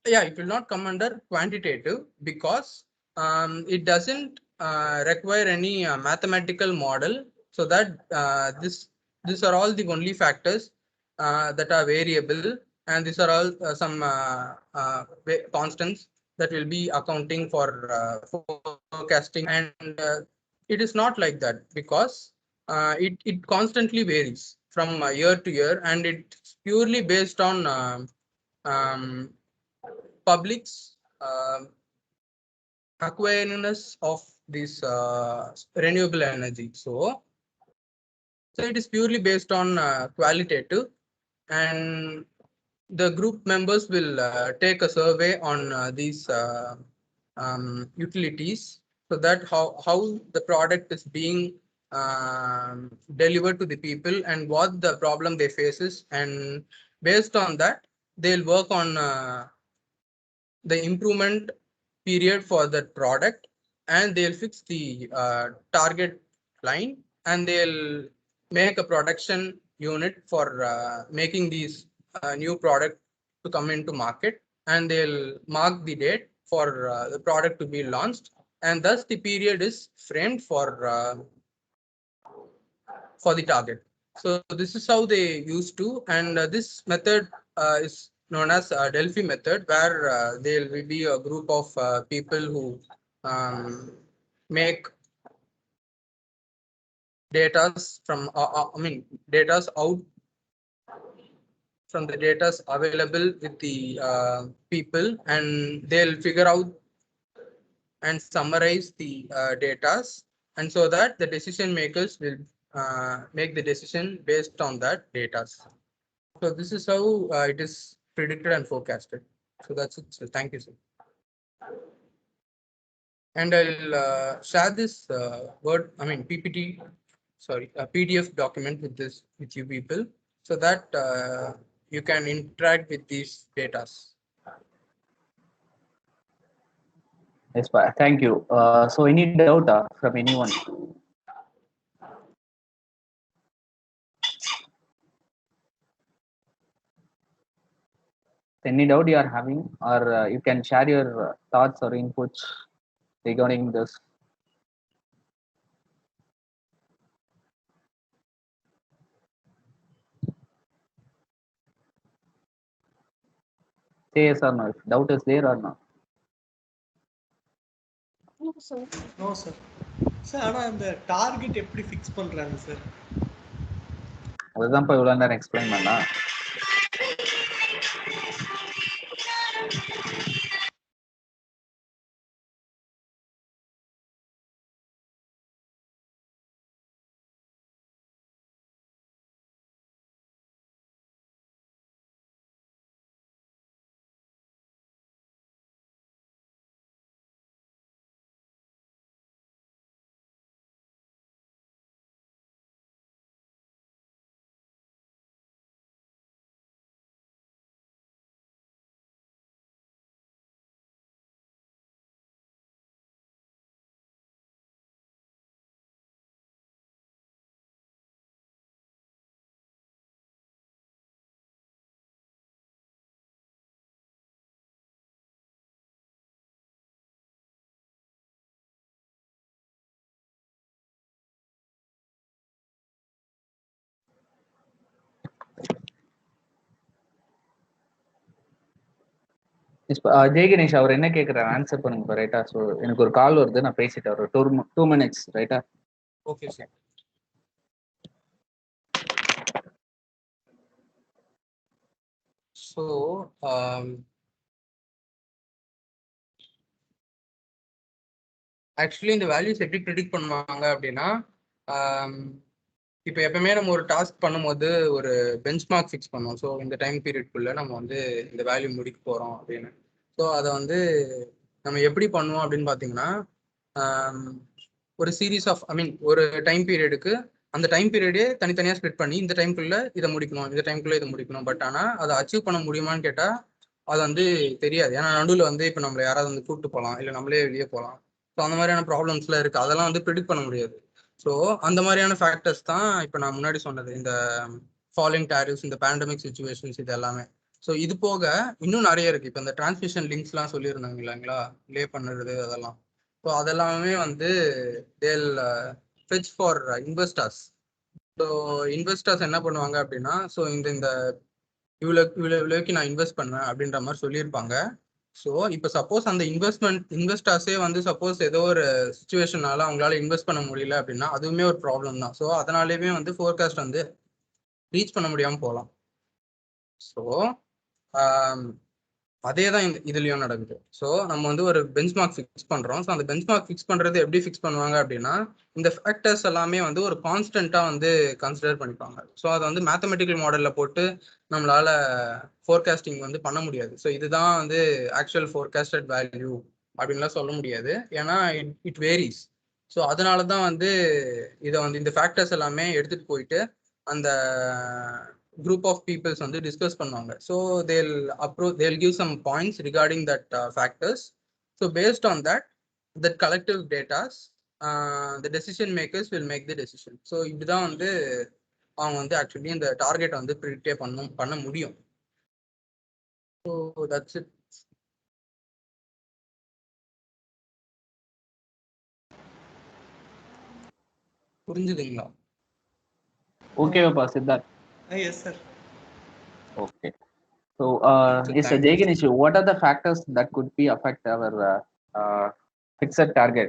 Yeah, it will not come under quantitative because it doesn't require any mathematical model, so that these are all the only factors that are variable, and these are all some constants that will be accounting for forecasting. And it is not like that because it constantly varies from year to year, and it's purely based on public's awareness of this renewable energy. So it is purely based on qualitative, and the group members will take a survey on these utilities, so that how the product is being delivered to the people and what the problem they faces, and based on that they'll work on the improvement period for that product, and they'll fix the target line, and they'll make a production unit for making these new product to come into market, and they'll mark the date for the product to be launched, and thus the period is framed for the target. So this is how they used to, and this method is known as Delphi method, where there will be a group of people who make datas from datas out from the datas available with the people, and they'll figure out and summarize the datas, and so that the decision makers will make the decision based on that data. So this is how it is predicted and forecasted. So that's it. So thank you, sir. And I'll share this PPT, PDF document with you people, so that you can interact with these data. Yes, thank you. So any doubt from anyone? Any doubt you are having, or you can share your thoughts or inputs regarding this. Say yes or no. If doubt is there or not. No, sir. No sir. Sir ஆனால் அந்த target எப்படி fix பண்ணுறாங்க sir? அதுதான் இப்போ இவ்வளோ நேரம் explain பண்ணா. ஜெய் கணேஷ் அவர் என்ன கேட்குறாரு ஆன்சர் பண்ணுங்க ரைட்டா. ஸோ எனக்கு ஒரு கால் வருது, நான் பேசிட்டேன் ஒரு 2 minutes ரைட்டா. Okay sir. ஸோ ஆக்சுவலி இந்த வேல்யூஸ் எப்படி ப்ரெடிக்ட் பண்ணுவாங்க அப்படின்னா, இப்போ எப்பவுமே நம்ம ஒரு டாஸ்க் பண்ணும்போது ஒரு பெஞ்ச்மார்க் ஃபிக்ஸ் பண்ணுவோம். ஸோ இந்த டைம் பீரியட்குள்ளே நம்ம வந்து இந்த வேல்யூ முடிக்க போகிறோம் அப்படின்னு. ஸோ அதை வந்து நம்ம எப்படி பண்ணுவோம் அப்படின்னு பார்த்தீங்கன்னா, ஒரு சீரீஸ் ஆஃப் ஒரு டைம் பீரியடுக்கு அந்த டைம் பீரியடே தனித்தனியாக ஸ்ப்ளிட் பண்ணி இந்த டைம்குள்ளே இதை முடிக்கணும், இந்த டைம்குள்ளே இதை முடிக்கணும். பட் ஆனால் அதை அச்சீவ் பண்ண முடியுமான்னு கேட்டால் அது வந்து தெரியாது. ஏன்னா நடுவில் வந்து இப்போ நம்மளை யாராவது வந்து கூப்பிட்டு போகலாம், இல்லை நம்மளே வெளியே போகலாம். ஸோ அந்த மாதிரியான ப்ராப்ளம்ஸ்லாம் இருக்குது. அதெல்லாம் வந்து ப்ரிடிக்ட் பண்ண முடியாது. ஸோ அந்த மாதிரியான ஃபேக்டர்ஸ் தான் இப்போ நான் முன்னாடி சொன்னது, இந்த ஃபாலிங் டேரிஃப்ஸ், இந்த பேண்டமிக் சுச்சுவேஷன்ஸ், இது எல்லாமே. ஸோ இது போக இன்னும் நிறைய இருக்கு. இப்போ இந்த டிரான்ஸ்மிஷன் லிங்க்ஸ்லாம் சொல்லியிருந்தாங்க இல்லைங்களா, லே பண்ணுறது அதெல்லாம். ஸோ அதெல்லாமே வந்து தேல் fetch for investors. So investors என்ன பண்ணுவாங்க அப்படின்னா, ஸோ இந்த இவ்வளோக்கு நான் இன்வெஸ்ட் பண்ணுவேன் அப்படின்ற மாதிரி சொல்லியிருப்பாங்க. ஸோ இப்போ சப்போஸ் அந்த இன்வெஸ்டர்ஸே வந்து சப்போஸ் ஏதோ ஒரு சுச்சுவேஷனால அவங்களால இன்வெஸ்ட் பண்ண முடியல அப்படின்னா அதுவுமே ஒரு ப்ராப்ளம் தான். ஸோ அதனாலேயுமே வந்து ஃபோர்காஸ்ட் வந்து ரீச் பண்ண முடியாமல் போகலாம். ஸோ அதே தான் இதுலயும் நடக்குது. ஸோ நம்ம வந்து ஒரு பெஞ்ச்மார்க் ஃபிக்ஸ் பண்றோம். ஸோ அந்த பெஞ்ச்மார்க் ஃபிக்ஸ் பண்றது எப்படி ஃபிக்ஸ் பண்ணுவாங்க அப்படின்னா, இந்த ஃபேக்டர்ஸ் எல்லாமே வந்து ஒரு கான்ஸ்டன்ட்டா வந்து கன்சிடர் பண்ணிப்பாங்க. ஸோ அதை வந்து மேத்தமெட்டிக்கல் மாடல்ல போட்டு நம்மளால ஃபோர்காஸ்டிங் வந்து பண்ண முடியாது. ஸோ இதுதான் வந்து ஆக்சுவல் ஃபோர்காஸ்டட் வேல்யூ அப்படின்லாம் சொல்ல முடியாது. ஏன்னா இட் வேரிஸ். ஸோ அதனால தான் வந்து இதை வந்து இந்த ஃபேக்டர்ஸ் எல்லாமே எடுத்துட்டு போயிட்டு அந்த group of peoples வந்து discuss பண்ணுவாங்க. So they'll give some points regarding that factors. So based on that collective data, the decision makers will make the decision. So இதுதான் வந்து அவங்க வந்து ஆக்சுவலி இந்த டார்கெட் வந்து ப்ரிடிக்டே பண்ண முடியும். So that's it. புரிஞ்சுதுங்களா? ஓகேவாப்பா Siddharth? Yes, sir. Okay. So, So yes, thank Jay you. Ganesh, what are the factors that could be affect our fixed target?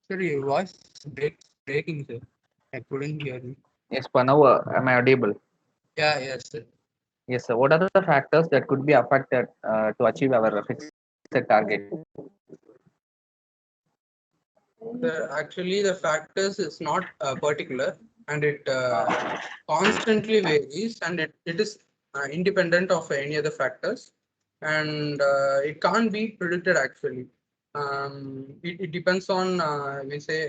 Sir, your voice breaking, sir. I couldn't hear you. Yes, but now am I audible? Yeah, yes, sir. Yes, sir. What are the factors that could be affected to achieve our fixed target? Actually, the factors is not particular, and it constantly varies, and it is independent of any other factors, and it can't be predicted actually. It depends on we say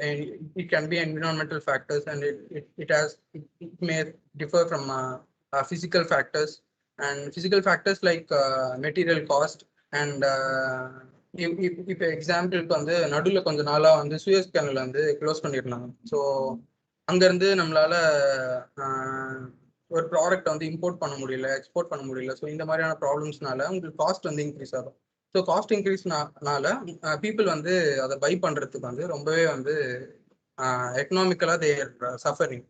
it can be environmental factors, and it may differ from physical factors, and physical factors like material cost and இப்போ எக்ஸாம்பிளுக்கு வந்து நடுவில் கொஞ்ச நாளாக வந்து Suez canal வந்து close பண்ணியிருந்தாங்க. So அங்கேருந்து நம்மளால ஒரு ப்ராடக்ட் வந்து இம்போர்ட் பண்ண முடியல, எக்ஸ்போர்ட் பண்ண முடியல. ஸோ இந்த மாதிரியான ப்ராப்ளம்ஸ்னால உங்களுக்கு காஸ்ட் வந்து இன்க்ரீஸ் ஆகும். ஸோ காஸ்ட் இன்க்ரீஸ்னால பீப்புள் வந்து அதை பை பண்ணுறதுக்கு வந்து ரொம்பவே வந்து எக்கனாமிக்கலாக they're suffering.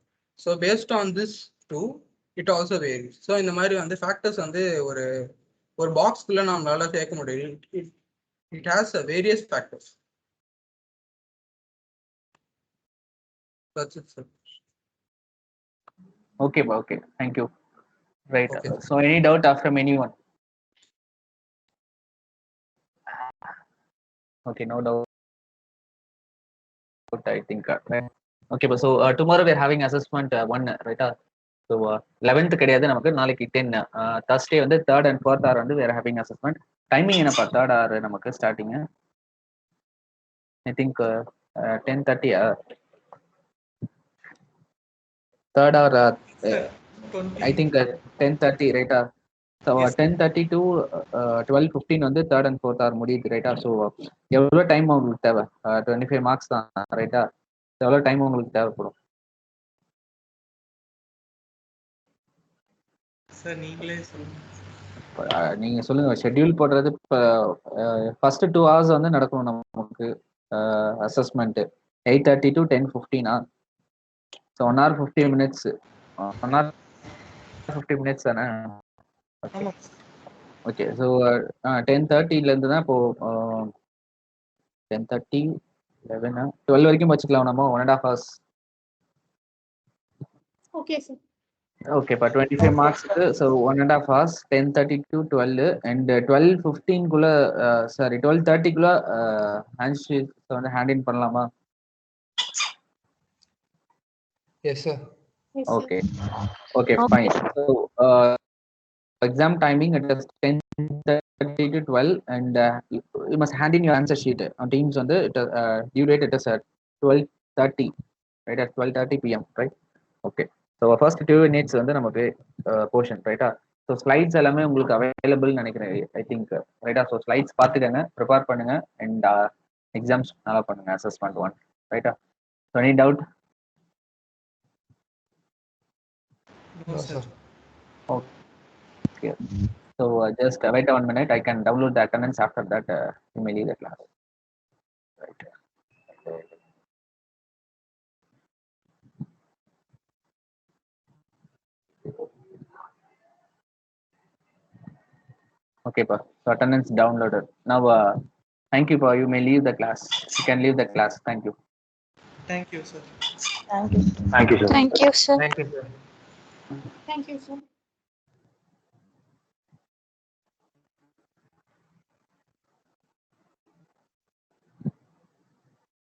So based on this to it also varies. So இந்த மாதிரி வந்து ஃபேக்டர்ஸ் வந்து ஒரு பாக்ஸ்குள்ளே நம்மளால சேர்க்க முடியும். It has various factors. That's it, sir. Okay, okay. Thank you. Right. Okay. So, any doubt from anyone? Okay, no doubt. I think. Right. Okay, so tomorrow we are having assessment 1, right? So 11th கிடையாது நமக்கு, நாளைக்கு 10. Thursday வந்து 3rd and 4th hour வந்து we are having assessment. Timing என்னப்பா 3rd hour நமக்கு starting? I think 10:30. 3rd hour. I think 10:30, right? So Yes. 10:30 to 12:15 வந்து 3rd and 4th hour முடியுது, ரைட்டா? ஸோ எவ்வளோ டைம் உங்களுக்கு தேவை? 25 marks தான், ரைட்டா? எவ்வளோ டைம் உங்களுக்கு தேவைப்படும்? சார் நீங்களே சொல்லுங்க. நீங்க சொல்லுங்க. ஷெட்யூல் போடுறது இப்போ ஃபர்ஸ்ட் 2 hours வந்து நடக்கும் நமக்கு assessment. 8:30 to 10:15. So 1 hour 50 minutes. 1 hour 50 minutes தானே? ஓகே. ஸோ 10:30லேருந்து தான் இப்போ 10:30, 11, 12 வரைக்கும் வச்சுக்கலாம் நம்ம. 1.5 hours. Okay, sir. ஓகே, இப்போ 25 மார்க்ஸ்க்கு. So 1.5 hours, 10:30 to 12, and 12:15 sorry 12:30 hand sheet வந்து ஹேண்ட் இன் பண்ணலாமா? Yes, sir. Yes, sir. Okay. Okay, fine. So exam timing it is 10:30 to 12, and you must hand in your answer sheet on Teams. On the due date it is at 12:30, right? At 12:30 p.m., right? Okay. So first 2 units வந்து நமக்கு portion ரைட்டா. So slides எல்லாமே உங்களுக்கு available நினைக்கிறேன் I think ரைட்டா. So slides பார்த்துக்கங்க, prepare பண்ணுங்க and exams நல்லா பண்ணுங்க. அசஸ்மெண்ட் 1 ரைட்டா. So any doubt? No, sir. Okay. So just wait 1 minute. I can download the attendance. After that, you may leave the class. Right. Okay, pa. So attendance downloaded. Now, thank you, pa. You may leave the class. You can leave the class. Thank you. Thank you, sir. Thank you. Thank you, sir. Thank you, sir. Thank you, sir. Thank you, sir.